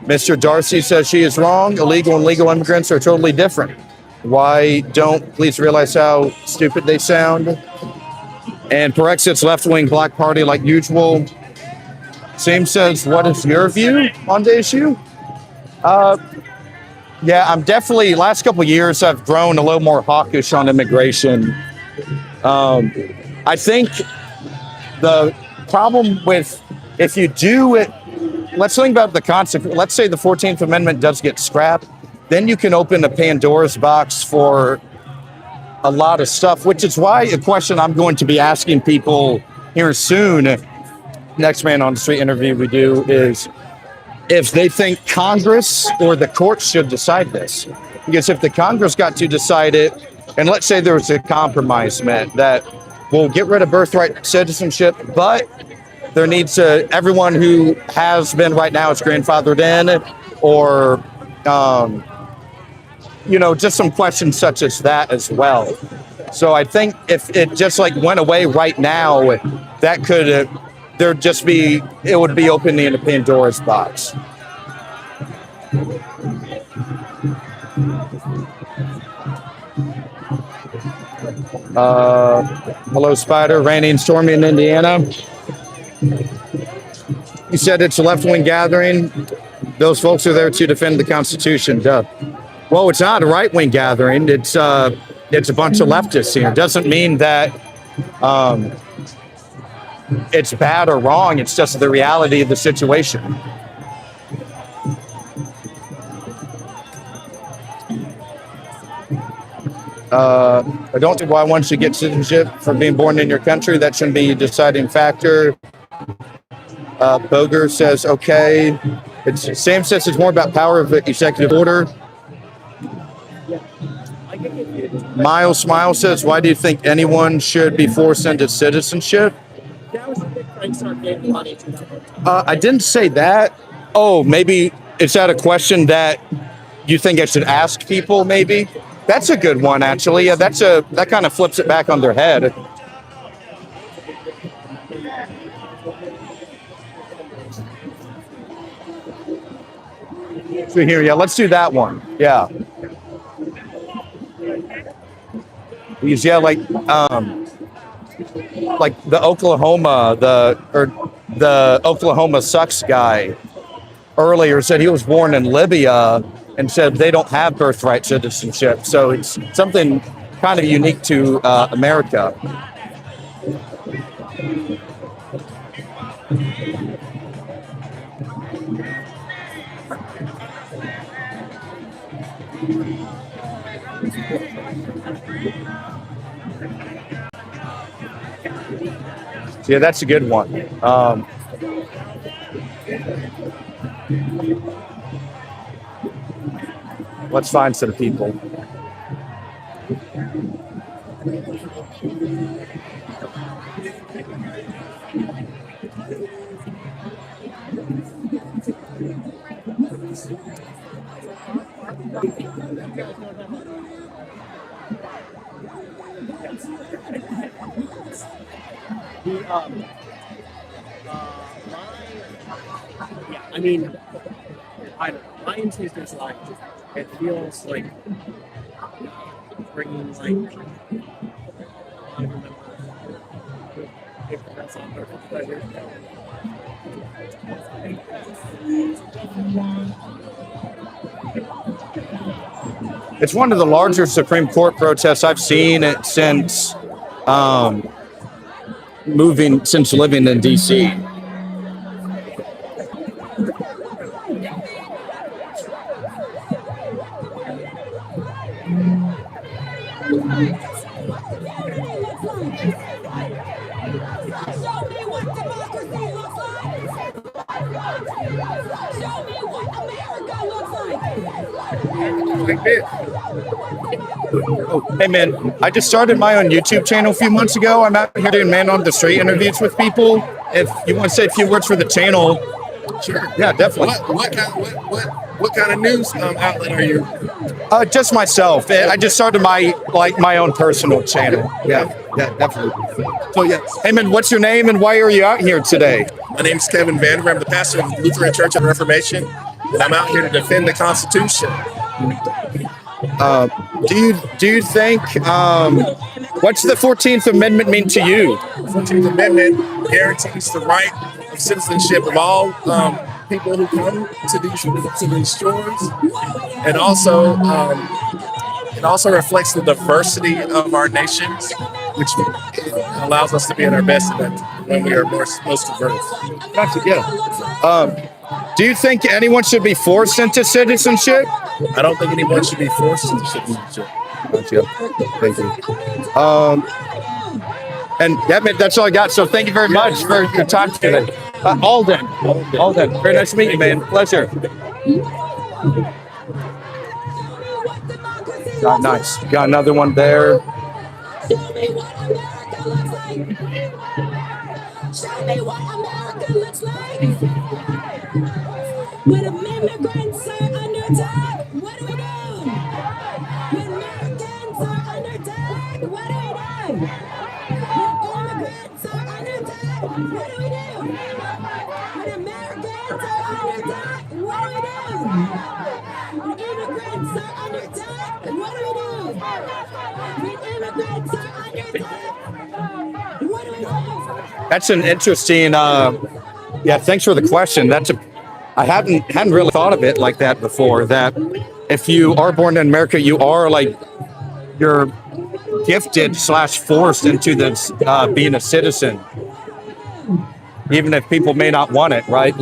Mr. Darcy says she is wrong. Illegal and legal immigrants are totally different. Why don't please realize how stupid they sound? And Perek says left-wing Black Party like usual. Sam says, what is your view on the issue? Yeah, I'm definitely, last couple of years, I've grown a little more hawkish on immigration. I think the problem with, if you do it, let's think about the concept. Let's say the 14th Amendment does get scrapped, then you can open a Pandora's box for a lot of stuff, which is why a question I'm going to be asking people here soon, next Man on the Street interview we do, is if they think Congress or the courts should decide this. Because if the Congress got to decide it, and let's say there was a compromise met that we'll get rid of birthright citizenship, but there needs to, everyone who has been right now is grandfathered in, or, just some questions such as that as well. So I think if it just like went away right now, that could, it would be opening a Pandora's box. Hello, Spider. Rainy and stormy in Indiana. You said it's a left-wing gathering. Those folks are there to defend the Constitution. Duh. Well, it's not a right-wing gathering. It's a bunch of leftists here. It doesn't mean that it's bad or wrong. It's just the reality of the situation. I don't see why one should get citizenship for being born in your country. That shouldn't be a deciding factor. Boger says, okay. Sam says it's more about power of executive order. Miles Smile says, why do you think anyone should be forced into citizenship? I didn't say that. Oh, maybe is that a question that you think I should ask people, maybe? That's a good one, actually. Yeah, that kind of flips it back on their head. So here, yeah, let's do that one. Yeah. Because yeah, like the Oklahoma sucks guy earlier said he was born in Libya and said they don't have birthright citizenship. So it's something kind of unique to America. Yeah, that's a good one. Let's find some people. I mean, I don't know. My instinct is like, it feels like bringing like, I don't remember if that's on purpose, but it's one of the larger Supreme Court protests I've seen it since living in DC. Oh, hey man, I just started my own YouTube channel a few months ago. I'm out here doing Man on the Street interviews with people. If you want to say a few words for the channel, sure. Yeah, definitely. What kind of news outlet are you? Just myself. I just started my own personal channel. Yeah, definitely. So yeah, hey man, what's your name and why are you out here today? My name's Kevin Vander. I'm the pastor of the Lutheran Church of the Reformation, and I'm out here to defend the Constitution. Do you think what's the 14th Amendment mean to you? The 14th Amendment guarantees the right of citizenship of all people who come to these shores, and also it also reflects the diversity of our nations, which allows us to be at our best when we are most diverse. Gotcha. Yeah. Do you think anyone should be forced into citizenship? I don't think anyone should be forced into citizenship. Gotcha. Thank you. And that's all I got. So thank you very much for your time today. Aulden. Very nice to meet you, man. Pleasure. Nice. Got another one there. Show me what America looks like. Show me what America looks like. When immigrants are under attack, what do we do? When Americans are under attack, what do we do? When immigrants are under attack, what do we do? When Americans are under attack, what do we do? When immigrants are under attack, what do we do? When immigrants are under attack, what do we do? That's an interesting. Yeah, thanks for the question. I hadn't really thought of it like that before. That if you are born in America, you are you're gifted / forced into this being a citizen, even if people may not want it, right?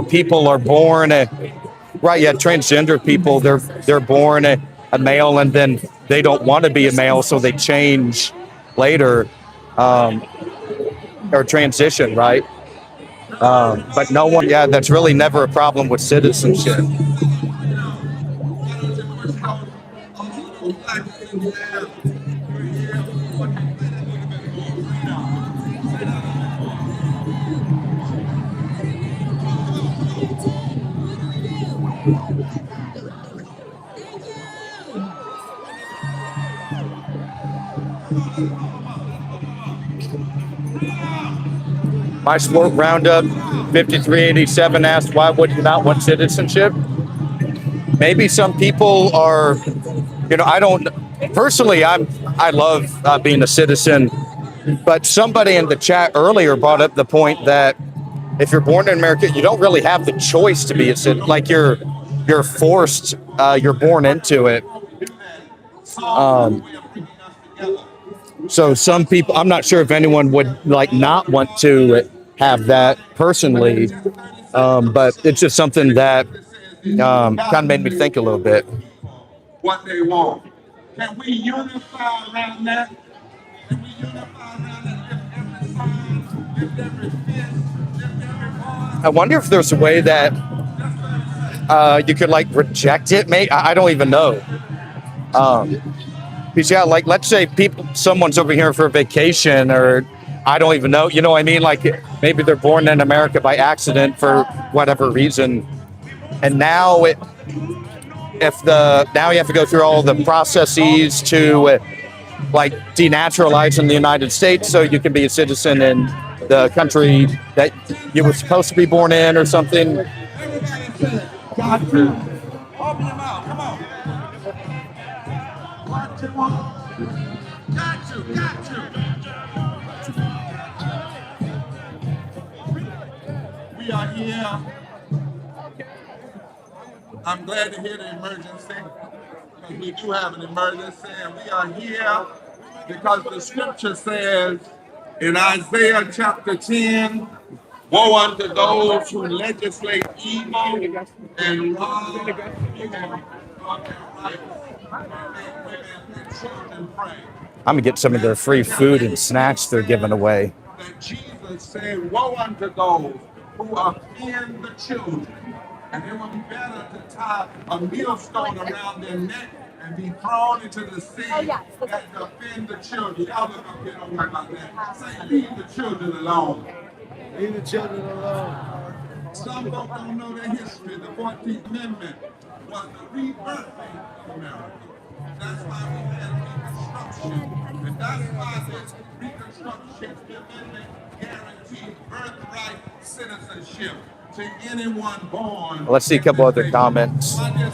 People are born right. Yeah, transgender people, they're born a male, and then they don't want to be a male, so they change later or transition, right? But no one, that's really never a problem with citizenship. My Sport Roundup 5387 asked, why would you not want citizenship? Maybe some people are, I don't, personally, I love being a citizen, but somebody in the chat earlier brought up the point that if you're born in America, you don't really have the choice to be a citizen. Like you're forced, you're born into it. So some people, I'm not sure if anyone would not want to have that personally, but it's just something that kind of made me think a little bit. What they want. Can we unify around that? Can we unify around that? Lift every fist, lift every voice. I wonder if there's a way that you could reject it. Maybe I don't even know. Because let's say someone's over here for a vacation, or I don't even know. You know what I mean? Maybe they're born in America by accident for whatever reason, and now you have to go through all the processes to denaturalize in the United States so you can be a citizen in the country that you were supposed to be born in or something. Got to. Open your mouth. Come on. What you want? Got to. We are here. I'm glad to hear the emergency, because we do have an emergency, and we are here because the scripture says in Isaiah chapter 10, woe unto those who legislate evil and wrong on their rights, and women and children pray. I'm gonna get some of their free food and snacks they're giving away. That Jesus said, woe unto those who offend the children. And it would be better to tie a millstone around their neck and be thrown into the sea than to offend the children. Y'all look up here, don't worry about that. Say, leave the children alone. Leave the children alone. Some folks don't know their history. The 14th Amendment was the rebirthing of America. That's why we had Reconstruction. And that's why this Reconstruction Amendment guaranteed birthright citizenship to anyone born. Let's see a couple other comments. Somebody,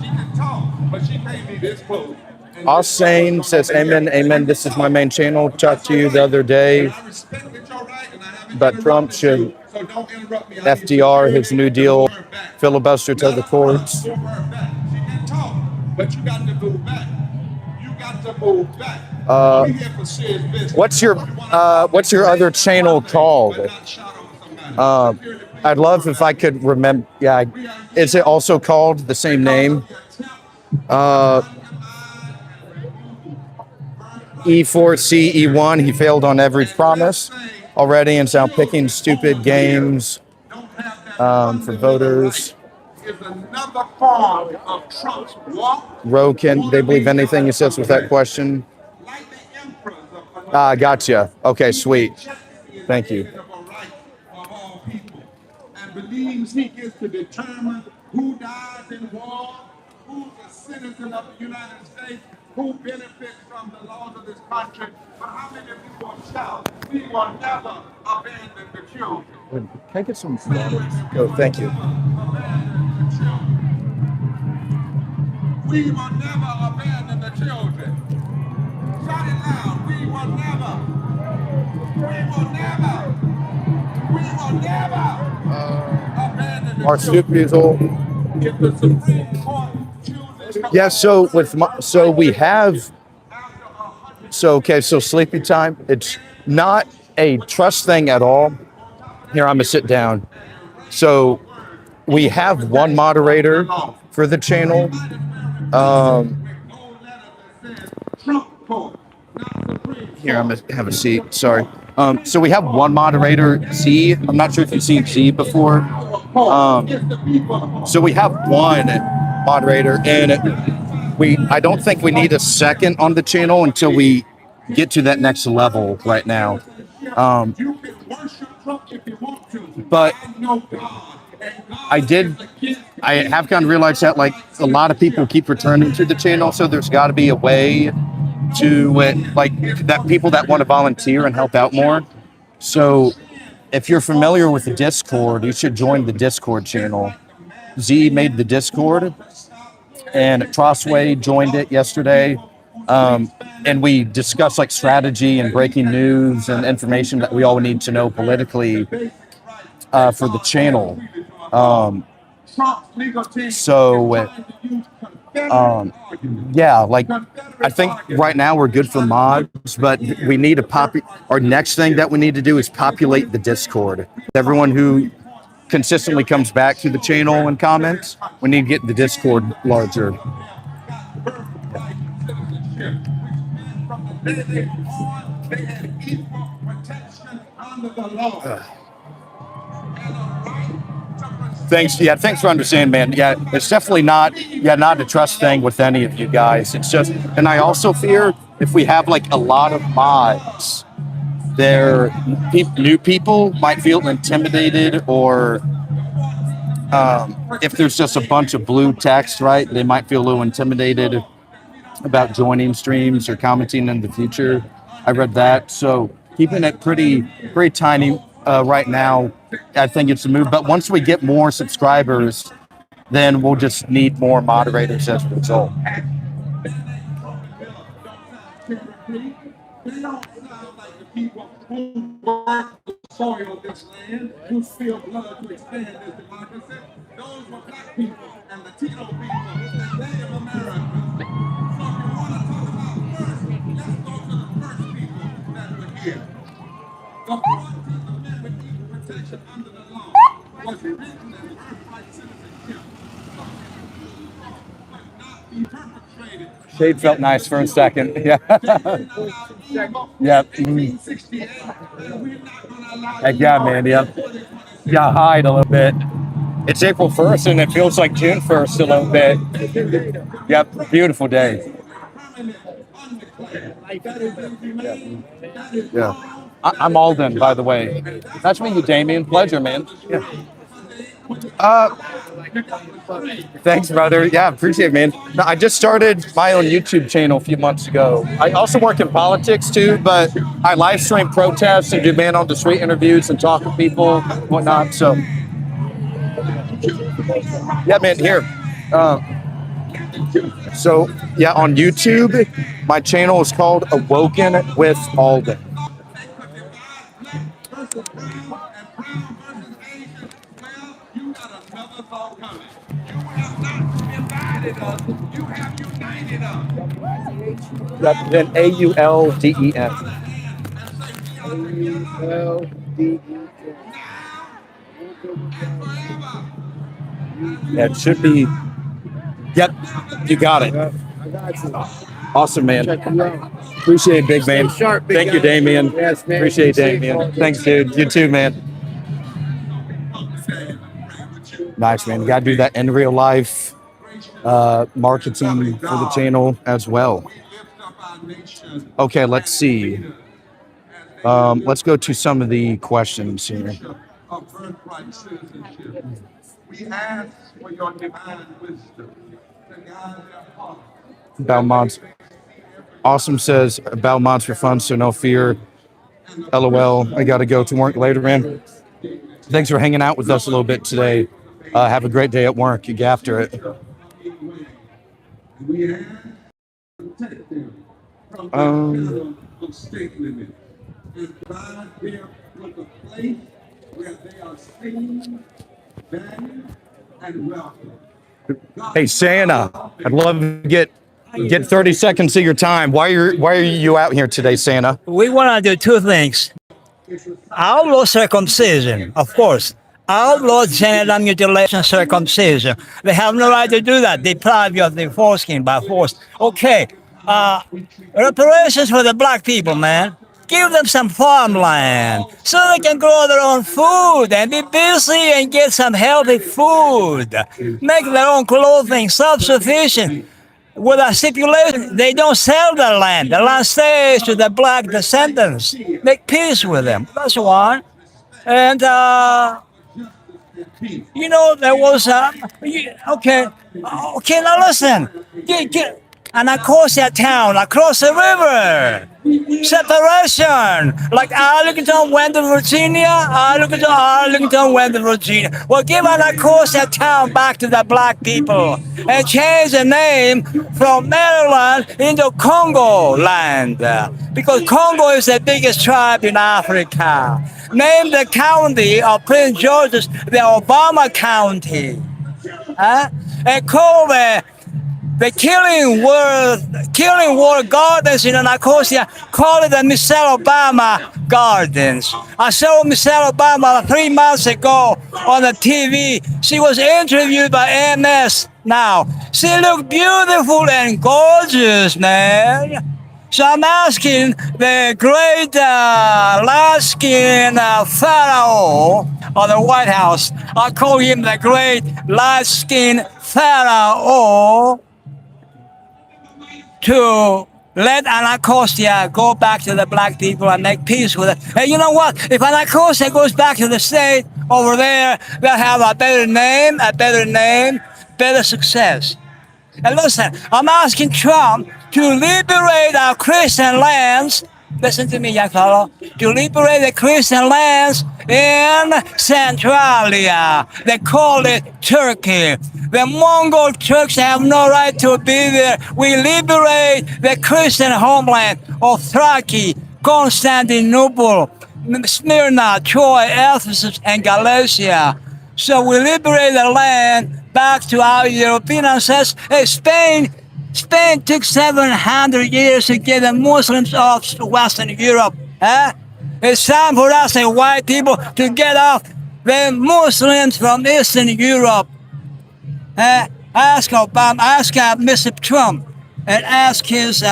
she can talk, but she can't be this close. Osane says, amen, amen. This is my main channel. Talked to you the other day. I respected your right, and but Trump should So don't interrupt me. FDR his New Deal filibuster to the courts. She can talk, but you got to move back. You got to move back. We here for serious business. What's your other channel called? I'd love if I could remember. Yeah, is it also called the same name? E4C E1. He failed on every promise already, and is now picking stupid games for voters. Is another form of Trump's walk. Roken, they believe anything he says with that question. Like the emperors of Gotcha. Okay, sweet. Thank you. And believes he gets to determine who dies in war, who's a citizen of the United States, who benefits from the laws of this country. But how many people shout, we will never abandon the children? Can I get some? Oh, thank you. We will never abandon the children. Shout it loud. We will never. abandon the Our children. refusal. If the Supreme Court chooses to Yeah. So we have. So sleepy time. It's not a trust thing at all. Here, I'm gonna sit down. So we have one moderator for the channel. Here, I'm gonna have a seat. Sorry. So we have one moderator, Z. I'm not sure if you've seen Z before. So we have one moderator, and I don't think we need a second on the channel until we get to that next level right now. But I have kind of realized that like a lot of people keep returning to the channel, so there's got to be a way to that people that want to volunteer and help out more. So if you're familiar with the Discord, you should join the Discord channel. Z made the Discord, and Trossway joined it yesterday. And we discussed like strategy and breaking news and information that we all need to know politically for the channel. Yeah, like I think right now we're good for mods, but we need our next thing that we need to do is populate the Discord. Everyone who consistently comes back to the channel and comments, we need to get the Discord larger. Thanks. Yeah, thanks for understanding, man. Yeah, it's definitely not a trust thing with any of you guys. It's just, and I also fear if we have like a lot of mods, new people might feel intimidated, or if there's just a bunch of blue text, right? They might feel a little intimidated about joining streams or commenting in the future. I read that. So keeping it pretty tiny right now, I think it's a move. But once we get more subscribers, then we'll just need more moderators as a result. They don't sound like the people who work the soil of this land, who spill blood to expand this democracy. Those were black people and Latino people, and they of America. So if you want to talk about first, let's go to the first people that were here. The 14th Amendment, equal protection under the law, was written as birthright citizenship. But not be perpetrated. Shade felt nice for a second. Yeah. Yeah. Heck yeah, man. Yep. Yeah, hide a little bit. It's April 1st and it feels like June 1st a little bit. Yep. Beautiful day. Yeah. I'm Aulden, by the way. Nice to meet you, Damien. Pleasure, man. Yeah. Thanks, brother. Yeah, appreciate it, man. No, I just started my own YouTube channel a few months ago. I also work in politics too, but I live stream protests and do man on the street interviews and talk to people, whatnot. So, yeah, man, here. So, yeah, on YouTube, my channel is called Awoken with Aulden. Brown versus Asian, well, you got another thought coming. You have not divided us, you have united us. Yep, then AULDEN. Yeah, it should be. Yep, you got it. I got you. Awesome, man. Check you out. Appreciate it, big man. Stay sharp, big Thank you, guy. Damien. Yes, man. Appreciate Be safe, Damien. Aulden. Thanks, dude. You too, man. Nice, man. You got to do that in real life marketing for the channel as well. Okay, let's see. Let's go to some of the questions here. Of birthright citizenship. We ask for your divine wisdom to guide their hearts. Belmont's awesome says Belmont's for fun, so no fear. LOL. I got to go to work later, man. Thanks for hanging out with us a little bit today. Have a great day at work. You get after it. We ask to protect them from the peril of state limits and provide them with a place where they are seen, valued, and welcome. Hey, Santa, I'd love to get 30 seconds of your time. Why are you out here today, Santa? We want to do two things. Outlaw circumcision, of course. Outlaw genital mutilation circumcision. They have no right to do that. Deprive you of the foreskin by force. Okay. Reparations for the black people, man. Give them some farmland so they can grow their own food and be busy and get some healthy food. Make their own clothing self-sufficient. With a stipulation, they don't sell the land. The land stays to the black descendants. Make peace with them. That's one. And, there was okay, now listen. An Nicosia town across the river. Separation. Like Arlington went to Virginia, Arlington went to Virginia. Well, give a Nicosia town back to the black people and change the name from Maryland into Congo land. Because Congo is the biggest tribe in Africa. Name the county of Prince George's the Obama County. And call the killing war gardens in Nicosia, call it the Michelle Obama Gardens. I saw Michelle Obama 3 months ago on the TV. She was interviewed by MS now. She looked beautiful and gorgeous, man. So I'm asking the great light-skinned pharaoh of the White House, I call him the great light-skinned pharaoh, to let Anacostia go back to the black people and make peace with it. And you know what? If Anacostia goes back to the state over there, they'll have a better name, better success. And listen, I'm asking Trump to liberate our Christian lands. Listen to me, young fellow. To liberate the Christian lands in Centralia. They call it Turkey. The Mongol Turks have no right to be there. We liberate the Christian homeland of Thrace, Constantinople, Smyrna, Troy, Ephesus, and Galatia. So we liberate the land back to our European ancestors. Hey, Spain took 700 years to get the Muslims off Western Europe. It's time for us, the white people, to get off the Muslims from Eastern Europe. Ask Obama, ask Mr. Trump, and ask his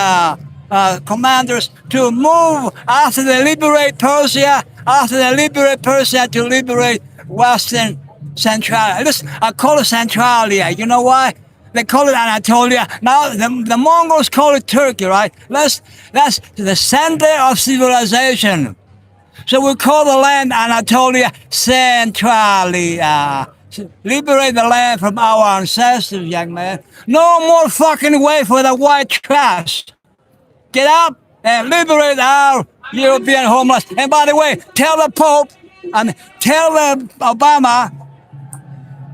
commanders to move after they liberate Persia, to liberate Western Centralia. Listen, I call it Centralia. You know why? They call it Anatolia. Now, the Mongols call it Turkey, right? That's the center of civilization. So we call the land Anatolia Centralia. Liberate the land from our ancestors, young man. No more fucking wait for the white trash. Get up and liberate our European homeless. And by the way, tell the Pope and tell Obama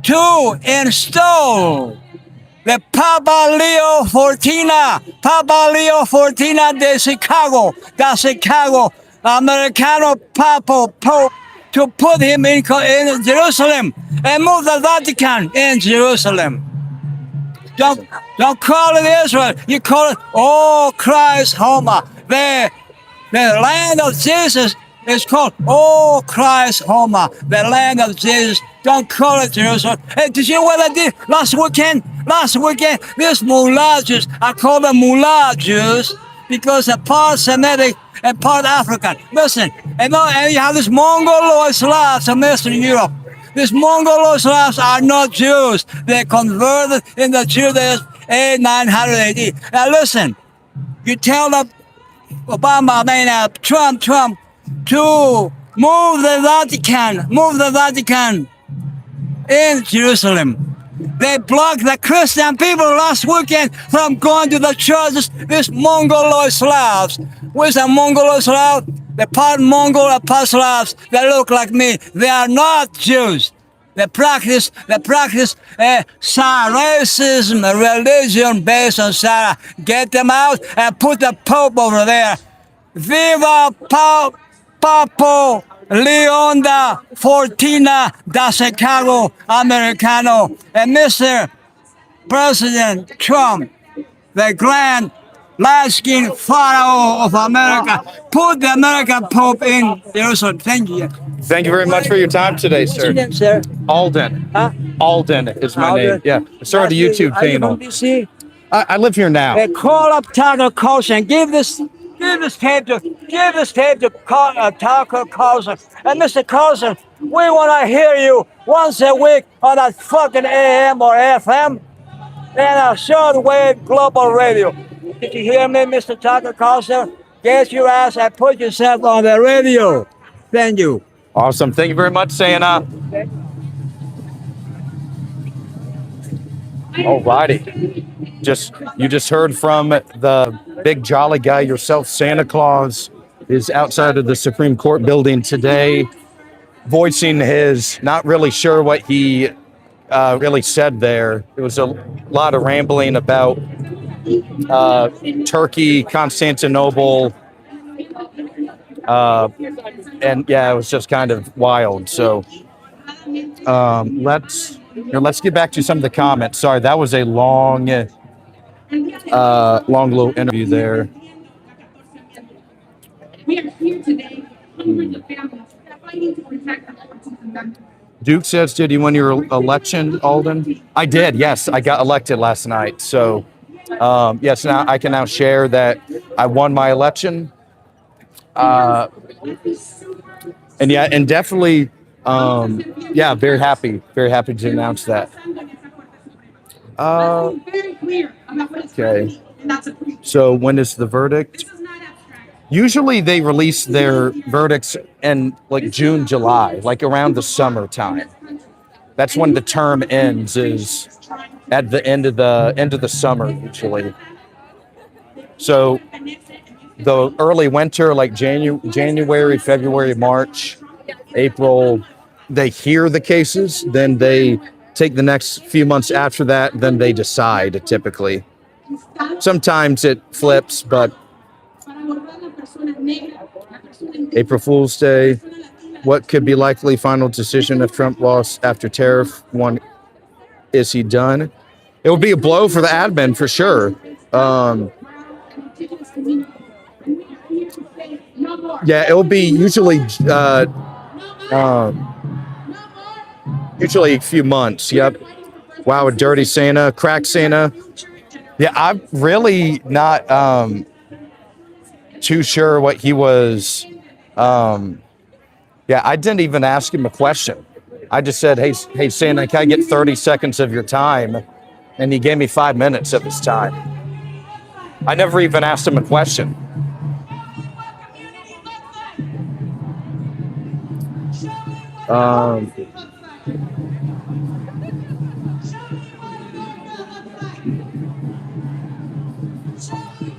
to install the Papa Leo 14 de Chicago, the Chicago Americano Papa Pope to put him in Jerusalem and move the Vatican in Jerusalem. Don't call it Israel. You call it, oh, Christ Homa. The land of Jesus is called, oh, Christ Homa. The land of Jesus. Don't call it Jerusalem. Hey, did you know what I did last weekend? Last weekend, these mullah Jews, I call them mullah Jews because they're part Semitic and part African. Listen, and you have these Mongoloid Slavs from Eastern Europe. These Mongoloid Slavs are not Jews. They converted into Judaism in 900 AD. Now listen, you tell the Obama, Trump, to move the Vatican in Jerusalem. They blocked the Christian people last weekend from going to the churches. These Mongoloid Slavs. Where's a Mongoloid Slav? The part Mongol and part Slavs. They look like me. They are not Jews. They practice racism, a religion based on Sarah. Get them out and put the Pope over there. Viva Papo Leon da Fortina da Chicago Americano. And Mr. President Trump, the grand light-skinned pharaoh of America, put the American Pope in Jerusalem. Thank you. Thank you very much for your time today, What's sir. your name, sir? Aulden. Huh? Alden is my Alden. name. Yeah. I started a YouTube Are you channel. from DC? I live here now. Hey, call up Tucker Carlson. Give this tape to Tucker Carlson. And Mr. Carlson, we want to hear you once a week on that fucking AM or FM and a shortwave global radio. Did you hear me, Mr. Tucker Carlson? Get your ass and put yourself on the radio. Thank you. Awesome. Thank you very much, Santa. Alrighty. You just heard from the big jolly guy yourself. Santa Claus is outside of the Supreme Court building today, voicing his not really sure what he really said there. It was a lot of rambling about Turkey, Constantinople, and yeah, it was just kind of wild. So let's get back to some of the comments. Sorry, that was a long little interview there. We are here today honoring the families fighting to protect the 14th Amendment. Duke says, did you win your election, Aulden? I did, yes. I got elected last night. So, yes, now I can now share that I won my election. And yeah, and definitely, yeah, very happy to announce that. Okay. So when is the verdict? Usually they release their verdicts in like June, July, like around the summertime. That's when the term ends, is at the end of the summer usually. So the early winter, like January, February, March, April, they hear the cases, then they take the next few months after that, then they decide typically. Sometimes it flips, but April Fool's Day, what could be likely final decision if Trump lost after tariff one? Is he done? It would be a blow for the admin for sure. Yeah, it will be usually a few months. Yep. Wow, a dirty Santa, crack Santa. Yeah, I'm really not too sure what he was. Yeah, I didn't even ask him a question. I just said, hey, Santa, can I get 30 seconds of your time? And he gave me 5 minutes of his time. I never even asked him a question.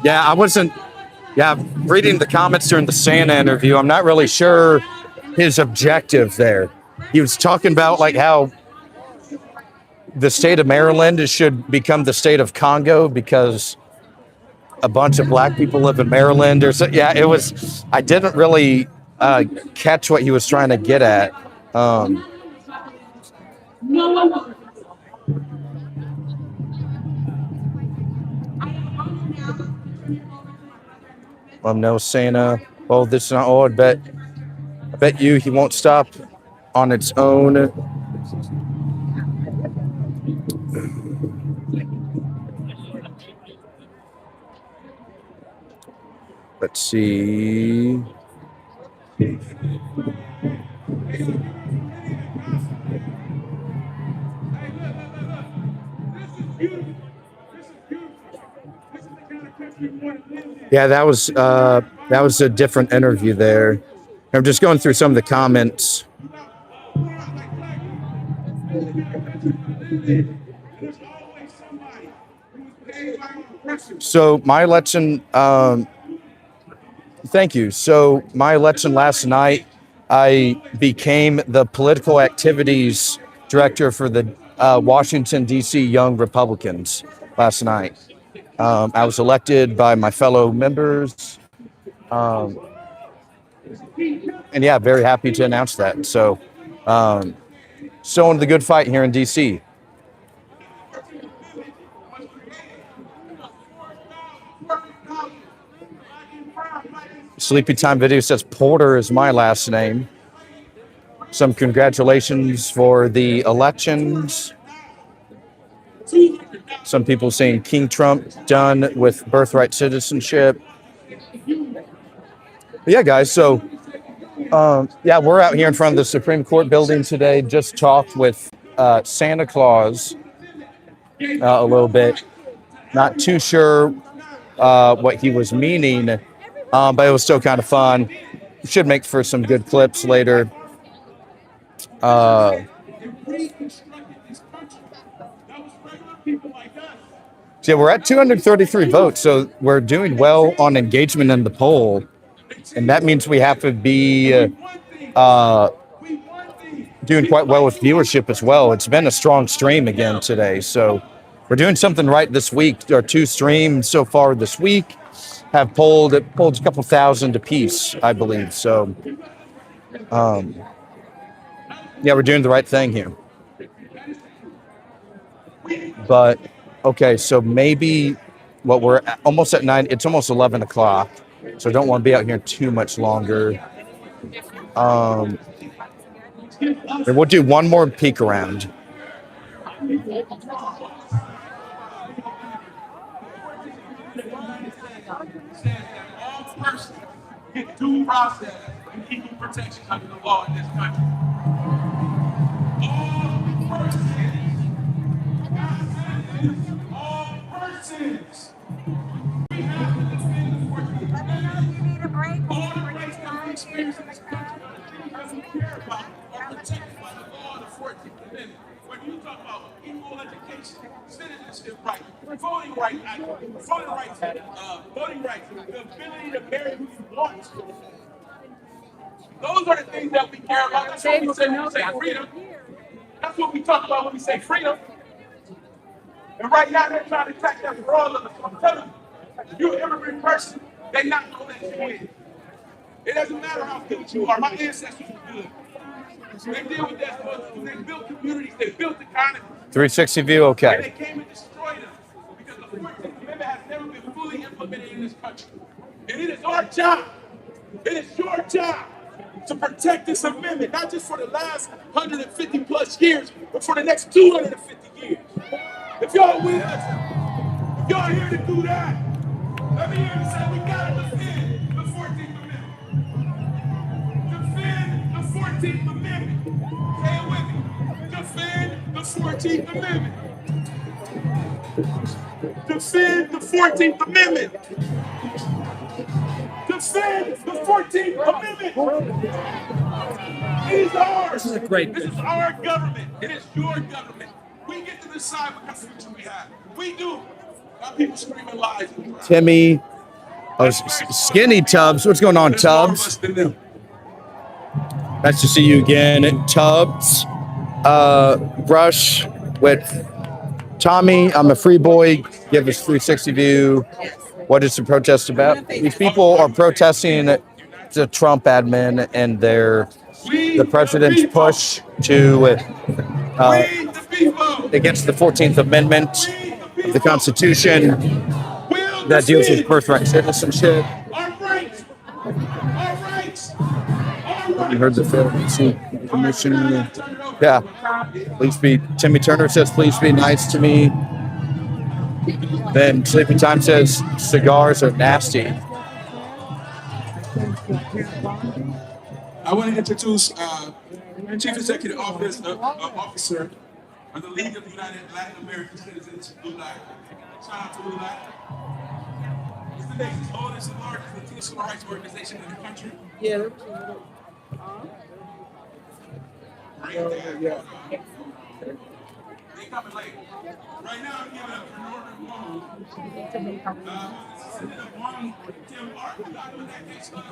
Yeah, I wasn't. Yeah, reading the comments during the Santa interview, I'm not really sure his objective there. He was talking about like how the state of Maryland should become the state of Congo because a bunch of black people live in Maryland or so. Yeah, it was. I didn't really catch what he was trying to get at. No Santa. Oh, this is not. Oh, I bet you he won't stop on its own. Let's see. Yeah, that was a different interview there. I'm just going through some of the comments. So my election, thank you. So my election last night, I became the political activities director for the Washington, D.C. Young Republicans last night. I was elected by my fellow members. And yeah, very happy to announce that. So, still in the good fight here in D.C. Sleepy Time Video says Porter is my last name. Some congratulations for the elections. Some people saying King Trump done with birthright citizenship. But yeah, guys. So, yeah, we're out here in front of the Supreme Court building today. Just talked with Santa Claus a little bit. Not too sure what he was meaning, but it was still kind of fun. Should make for some good clips later. So yeah, we're at 233 votes, so we're doing well on engagement in the poll, and that means we have to be doing quite well with viewership as well. It's been a strong stream again today, so we're doing something right this week. Our 2 streams so far this week have polled a couple thousand apiece, I believe. So, yeah, we're doing the right thing here. But okay, so maybe we're almost at 9. It's almost 11 o'clock, so I don't want to be out here too much longer. And we'll do one more peek around. Get due process and equal protection under the law in this country. All persons. We have to defend the 14th Amendment. All the rights that we experience in this country that we care about are protected by the law of the 14th Amendment. When you talk about equal education, citizenship rights, voting rights, the ability to marry who you want. Those are the things that we care about. That's what we say when we say freedom. That's what we talk about when we say freedom. And right now they're trying to attack that for all of us. I'm telling you, if you're an immigrant person, they not know that you is. It doesn't matter how good you are. My ancestors were good. They deal with that. They built communities. They built economies. 360 view, okay. And they came and destroyed us because the 14th Amendment has never been fully implemented in this country. And it is our job. It is your job to protect this amendment, not just for the last 150 plus years, but for the next 250 years. If y'all with us, if y'all here to do that, let me hear you say we gotta defend the 14th Amendment. Defend the 14th Amendment. Say it with me. Defend the 14th Amendment. Defend the 14th Amendment. Defend the 14th Amendment. It is ours. This is our government. It is your government. We get to decide what constitution we have. We do. Now people screaming lies. Timmy, Skinny Tubbs. What's going on, Tubbs? Nice to see you again, Tubbs. Rush with Tommy. I'm a free boy. Give us 360 view. What is the protest about? These people are protesting the Trump admin and the president's push to against the 14th Amendment of the Constitution that deals with birthright citizenship. You heard the film, Commissioner. Yeah. Please be, Timmy Turner says, please be nice to me. Then Sleepy Time says, cigars are nasty. I want to introduce Chief Executive Officer of the League of United Latin American Citizens, LULAC. Shout out to LULAC. It's the nation's oldest and largest civil rights organization in the country. Yeah. Yeah. They coming late. Right now, I'm giving up for Norman Wong. Senator Wong, Tim Art, you got what that case was?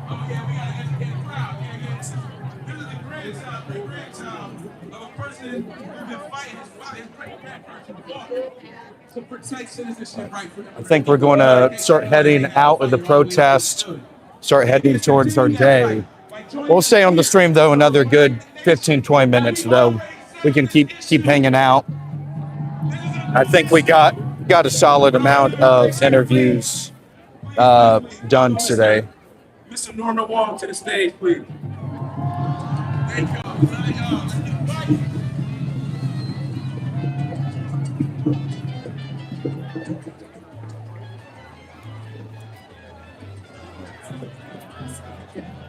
Oh yeah, we gotta educate the crowd. Yeah. This is the grandchild of a person who's been fighting his great-grandparents to protect citizenship right for them. I think we're going to start heading out of the protest, start heading towards our day. We'll stay on the stream, though, another good 15, 20 minutes, though. We can keep hanging out. I think we got a solid amount of interviews done today. Mr. Norman Wong to the stage, please. Thank you.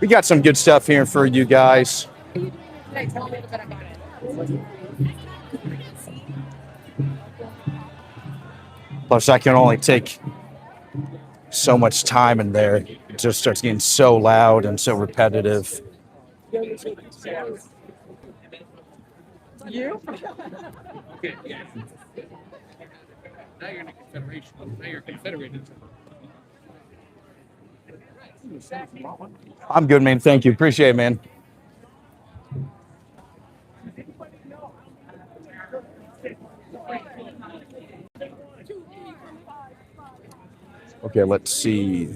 We got some good stuff here for you guys. Plus, I can only take so much time in there. It just starts getting so loud and so repetitive. You? Okay, yeah. Now you're in a confederation. Now you're confederated. I'm good, man. Thank you. Appreciate it, man. Okay, let's see.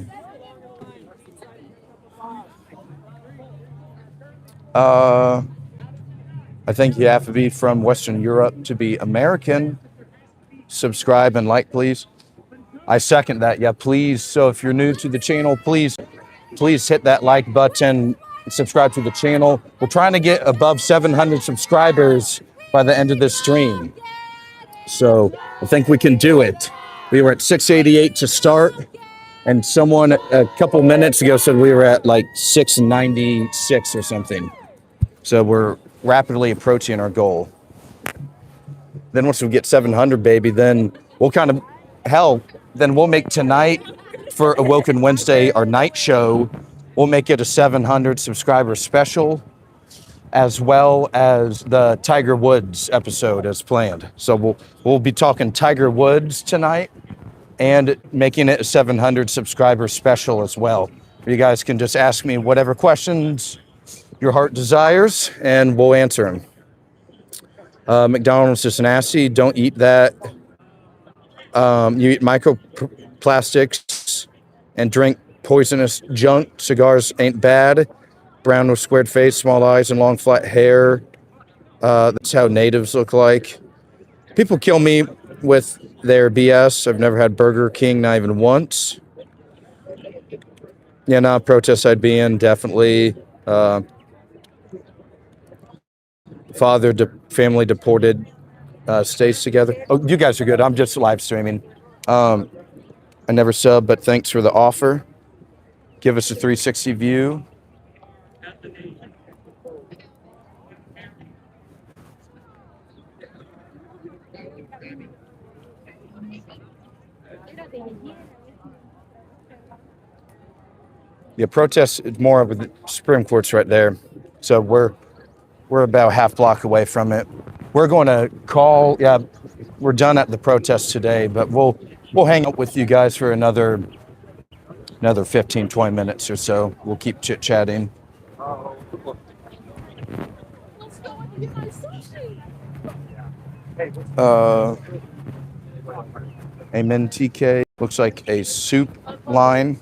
I think you have to be from Western Europe to be American. Subscribe and like, please. I second that. Yeah, please. So if you're new to the channel, please hit that like button, subscribe to the channel. We're trying to get above 700 subscribers by the end of this stream. So I think we can do it. We were at 688 to start, and someone a couple minutes ago said we were at like 696 or something. So we're rapidly approaching our goal. Then once we get 700, baby, then we'll then we'll make tonight for Awoken Wednesday, our night show. We'll make it a 700 subscriber special, as well as the Tiger Woods episode as planned. So we'll be talking Tiger Woods tonight and making it a 700 subscriber special as well. You guys can just ask me whatever questions your heart desires, and we'll answer them. McDonald's is nasty. Don't eat that. You eat microplastics and drink poisonous junk. Cigars ain't bad. Brown with squared face, small eyes, and long flat hair. That's how natives look like. People kill me with their BS. I've never had Burger King, not even once. Yeah, no, protest I'd be in, definitely. Family deported, stays together. Oh, you guys are good. I'm just live streaming. I never sub, but thanks for the offer. Give us a 360 view. The protest is more of the Supreme Court's right there. So we're about half block away from it. We're going to call, we're done at the protest today, but we'll hang out with you guys for another 15, 20 minutes or so. We'll keep chit-chatting. Amen, TK. Looks like a soup line.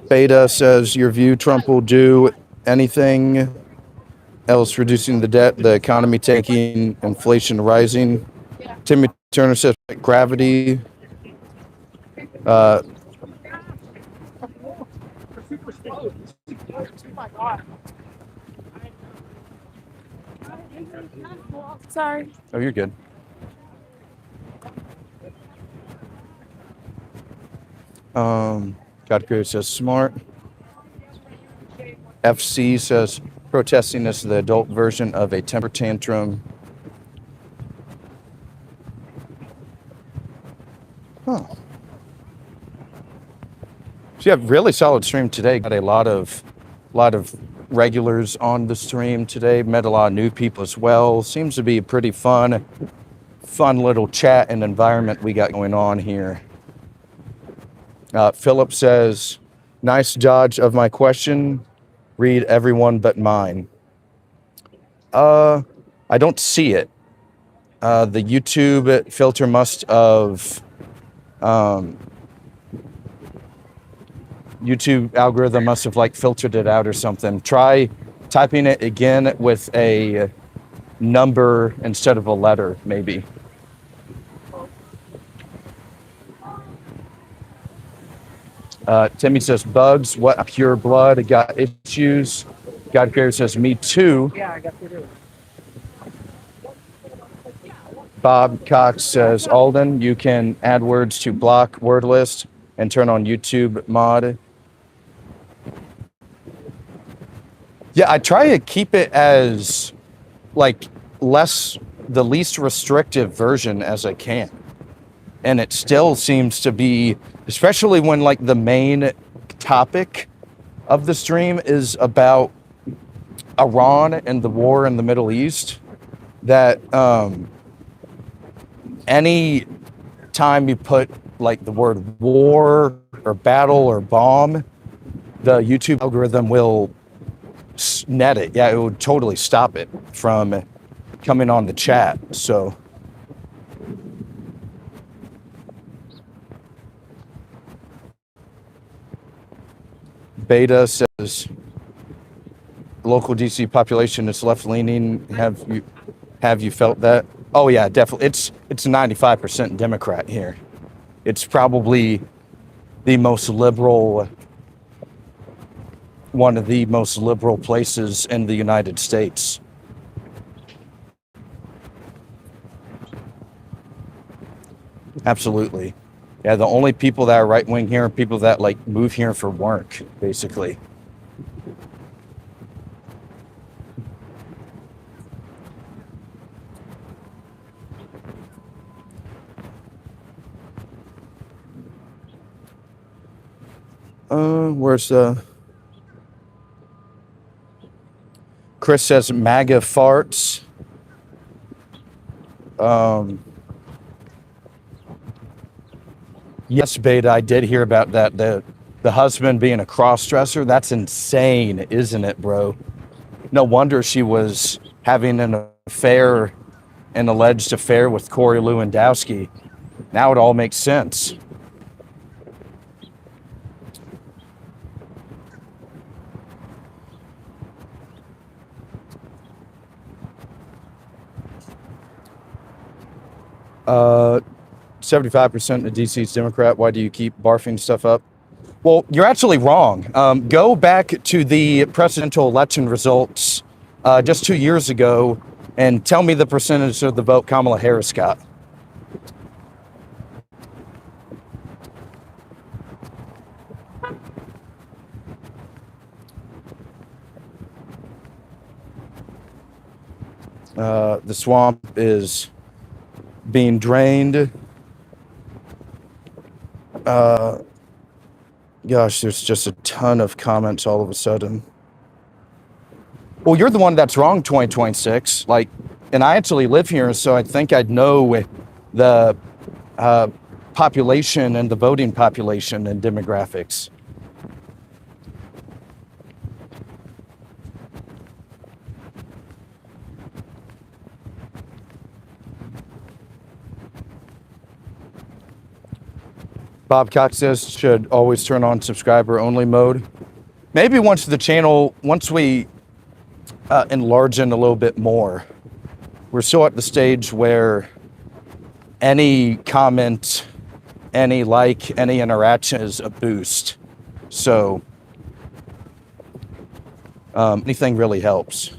Beta says, your view, Trump will do anything else reducing the debt, the economy tanking, inflation rising. Timmy Turner says, gravity. Sorry. Oh, you're good. God Creator says, smart. FC says, protesting is the adult version of a temper tantrum. Huh. So yeah, really solid stream today. Got a lot of regulars on the stream today. Met a lot of new people as well. Seems to be a pretty fun little chat and environment we got going on here. Philip says, nice dodge of my question. Read everyone but mine. I don't see it. The YouTube filter must have YouTube algorithm must have like filtered it out or something. Try typing it again with a number instead of a letter, maybe. Timmy says, bugs, what pure blood, I got issues. God Creator says, me too. Yeah, I got to do it. Bob Cox says, Aulden, you can add words to block word list and turn on YouTube mod. Yeah, I try to keep it as like the least restrictive version as I can. And it still seems to be, especially when like the main topic of the stream is about Iran and the war in the Middle East, that any time you put like the word war or battle or bomb, the YouTube algorithm will net it. Yeah, it would totally stop it from coming on the chat. So Beta says local DC population is left leaning. Have you felt that? Oh yeah, definitely. It's 95% Democrat here. It's probably the most liberal, one of the most liberal places in the United States. Absolutely. Yeah, the only people that are right wing here are people that like move here for work, basically. Where's the... Chris says MAGA farts. Yes, Beta, I did hear about that. The husband being a cross-dresser, that's insane, isn't it, bro? No wonder she was having an affair, an alleged affair with Corey Lewandowski. Now it all makes sense. Uh, 75% of DC is Democrat. Why do you keep barfing stuff up? Well, you're actually wrong. Go back to the presidential election results just 2 years ago and tell me the percentage of the vote Kamala Harris got. The swamp is being drained. Gosh, there's just a ton of comments all of a sudden. Well, you're the one that's wrong, 2026. Like, and I actually live here, so I think I'd know the population and the voting population and demographics. Bob Cox says should always turn on subscriber only mode. Maybe once we enlarge it a little bit more. We're still at the stage where any comment, any like, any interaction is a boost. So anything really helps.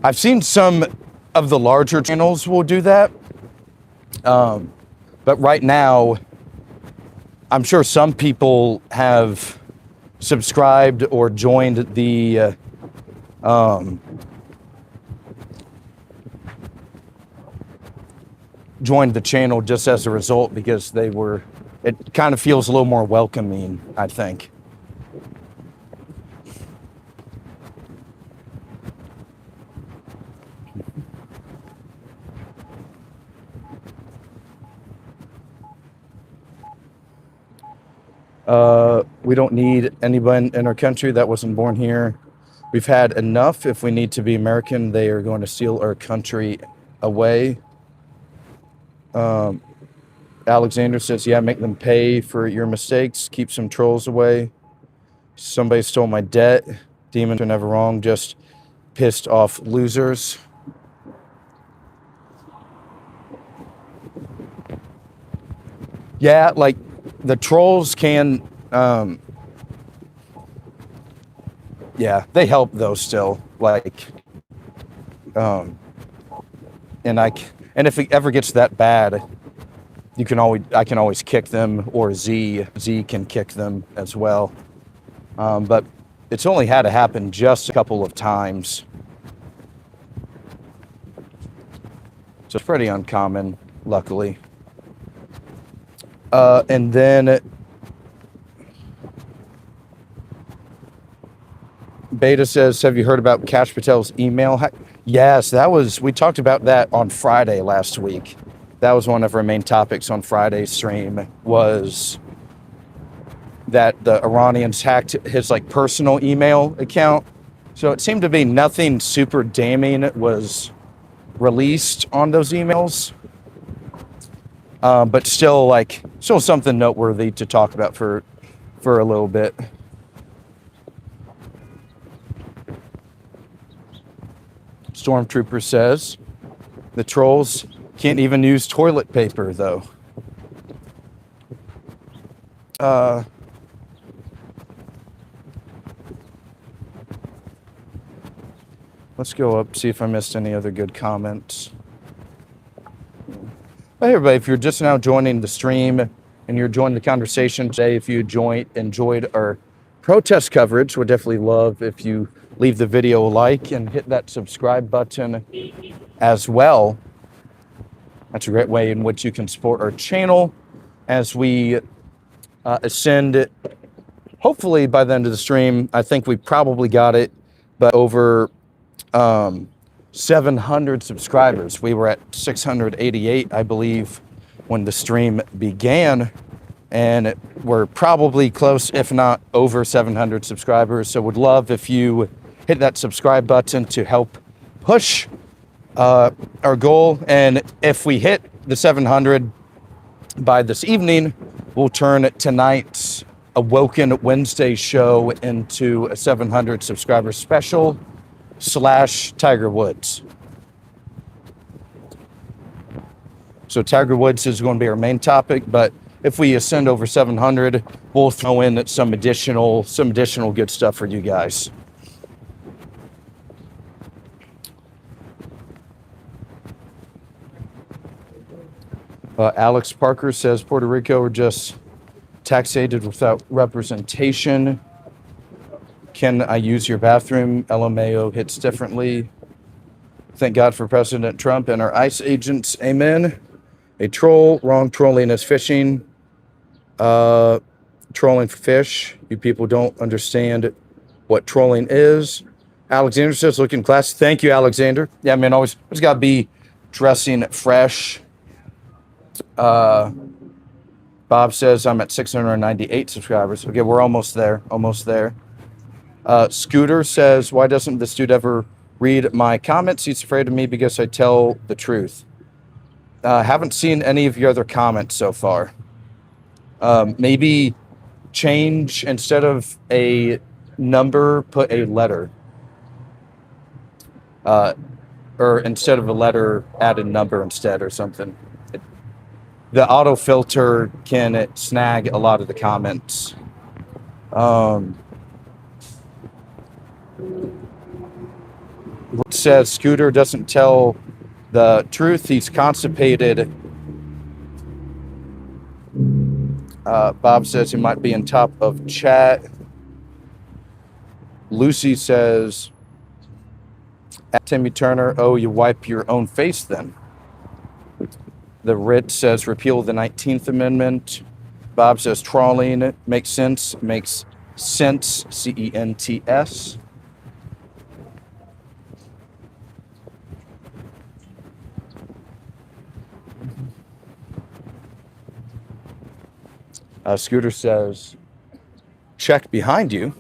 I've seen some of the larger channels will do that. But right now, I'm sure some people have subscribed or joined the channel just as a result because it kind of feels a little more welcoming, I think. We don't need anyone in our country that wasn't born here. We've had enough. If we need to be American, they are going to steal our country away. Alexander says, yeah, make them pay for your mistakes. Keep some trolls away. Somebody stole my debt. Demons are never wrong. Just pissed off losers. Yeah, like the trolls can, yeah, they help though still. Like, and if it ever gets that bad, I can always kick them, or Z can kick them as well. But it's only had to happen just a couple of times. So it's pretty uncommon, luckily. And then Beta says, have you heard about Kash Patel's email hack? Yes, we talked about that on Friday last week. That was one of our main topics on Friday's stream, was that the Iranians hacked his personal email account. So it seemed to be nothing super damning was released on those emails. But still something noteworthy to talk about for a little bit. Stormtrooper says the trolls can't even use toilet paper though. Let's go up, see if I missed any other good comments. Hey everybody, if you're just now joining the stream and you're joining the conversation today, if you enjoyed our protest coverage, we'd definitely love if you leave the video a like and hit that subscribe button as well. That's a great way in which you can support our channel as we ascend, hopefully by the end of the stream. I think we probably got it, but over 700 subscribers. We were at 688, I believe, when the stream began, and we're probably close, if not over 700 subscribers. So would love if you hit that subscribe button to help push our goal. And if we hit the 700 by this evening, we'll turn tonight's Awoken Wednesday show into a 700 subscriber special / Tiger Woods. So Tiger Woods is going to be our main topic, but if we ascend over 700, we'll throw in some additional good stuff for you guys. Alex Parker says Puerto Rico are just taxated without representation. Can I use your bathroom? LMAO hits differently. Thank God for President Trump and our ICE agents. Amen. A troll. Wrong. Trolling is fishing. Trolling for fish. You people don't understand what trolling is. Alexander says looking classy. Thank you, Alexander. Yeah, man, always got to be dressing fresh. Bob says I'm at 698 subscribers. Okay, we're almost there. Scooter says, why doesn't this dude ever read my comments. He's afraid of me because I tell the truth. Haven't seen any of your other comments so far. Maybe change, instead of a number, put a letter. Or instead of a letter, add a number instead or something. The autofilter can snag a lot of the comments. It says Scooter doesn't tell the truth. He's constipated. Bob says he might be on top of chat. Lucy says, at Timmy Turner, oh, you wipe your own face then. The Rit says repeal the 19th Amendment. Bob says trawling makes sense. Makes sense. CENTS. Scooter says, check behind you.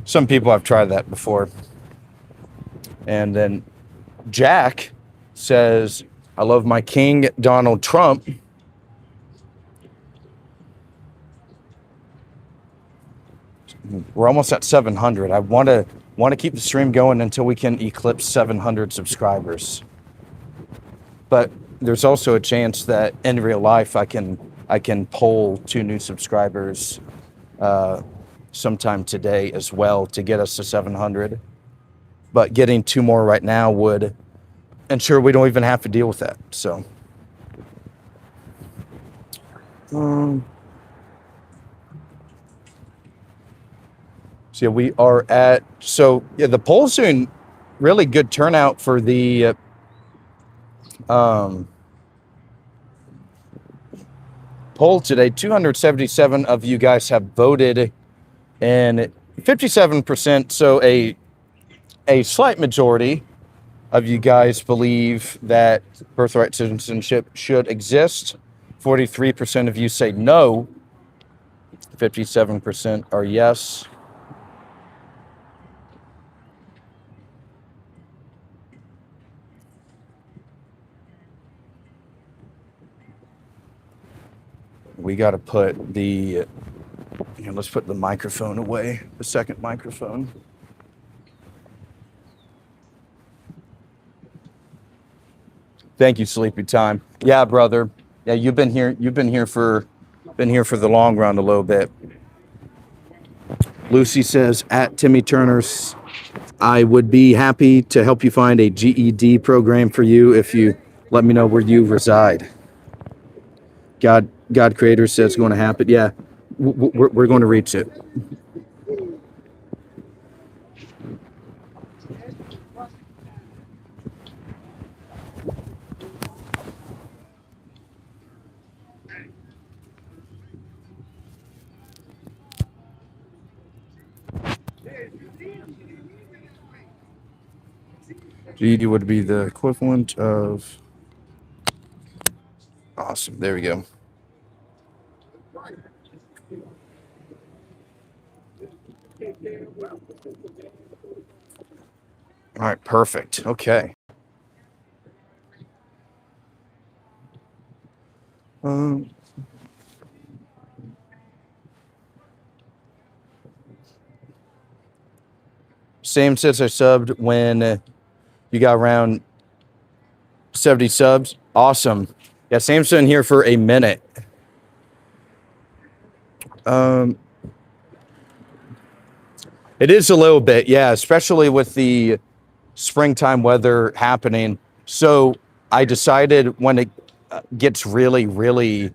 Some people have tried that before. And then Jack says, I love my king, Donald Trump. We're almost at 700. I want to keep the stream going until we can eclipse 700 subscribers. But there's also a chance that in real life I can poll 2 new subscribers sometime today as well to get us to 700. But getting 2 more right now would ensure we don't even have to deal with that. So, so yeah, we are at, so yeah, the poll's doing really good turnout for the poll today. 277 of you guys have voted, and 57%, so a slight majority of you guys believe that birthright citizenship should exist. 43% of you say no. 57% are yes. We got to put the, let's put the microphone away, the second microphone. Thank you, Sleepy Time. Yeah, brother. Yeah, you've been here for the long run a little bit. Lucy says, at Timmy Turner's, I would be happy to help you find a GED program for you if you let me know where you reside. God Creator says it's going to happen. Yeah, we're going to reach it. GED would be the equivalent of... Awesome. There we go. All right, perfect. Okay. Sam says I subbed when you got around 70 subs. Awesome. Yeah, Sam's been here for a minute. It is a little bit, yeah, especially with the springtime weather happening. So I decided when it gets really, really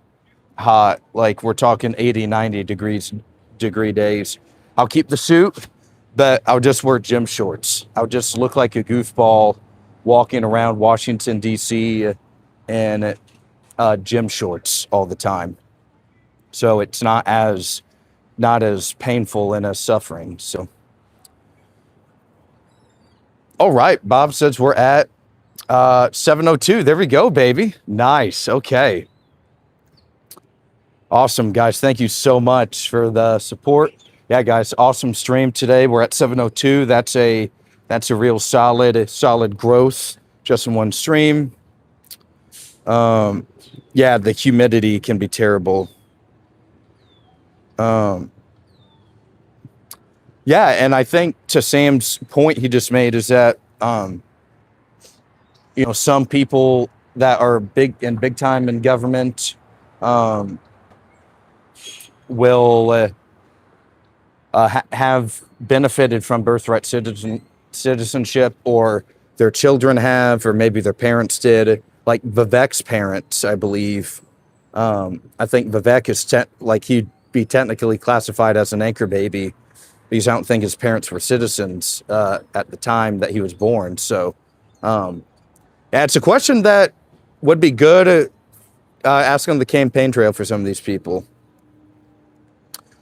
hot, like we're talking 80, 90 degree days, I'll keep the suit, but I'll just wear gym shorts. I'll just look like a goofball walking around Washington, D.C. in gym shorts all the time. So it's not as painful and as suffering. So, all right, Bob says we're at 7:02. There we go, baby. Nice. Okay. Awesome, guys. Thank you so much for the support. Yeah, guys, awesome stream today. We're at 702. That's a real solid growth just in one stream. Yeah, the humidity can be terrible. Yeah, and I think to Sam's point he just made is that some people that are big time in government will have benefited from birthright citizenship, or their children have, or maybe their parents did. Like Vivek's parents, I believe. I think Vivek is he'd be technically classified as an anchor baby, because I don't think his parents were citizens at the time that he was born. So, yeah, it's a question that would be good ask on the campaign trail for some of these people.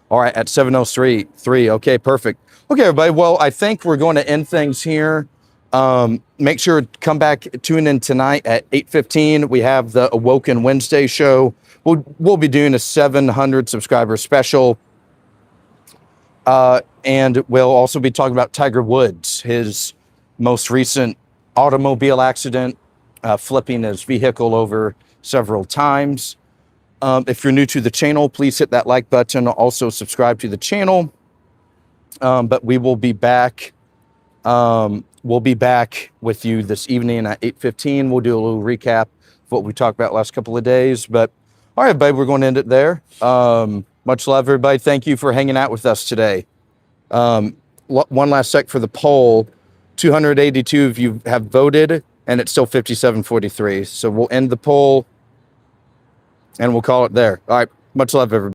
All right, at 7:03. Okay, perfect. Okay, everybody. Well, I think we're going to end things here. Make sure to come back, tune in tonight at 8:15. We have the Awoken Wednesday show. We'll be doing a 700 subscriber special. And we'll also be talking about Tiger Woods, his most recent automobile accident, flipping his vehicle over several times. If you're new to the channel, please hit that like button. Also subscribe to the channel. But we will be back. We'll be back with you this evening at 8:15. We'll do a little recap of what we talked about last couple of days. But all right, babe, we're going to end it there. Much love, everybody. Thank you for hanging out with us today. One last sec for the poll. 282 of you have voted, and it's still 57-43. So we'll end the poll, and we'll call it there. All right. Much love, everybody.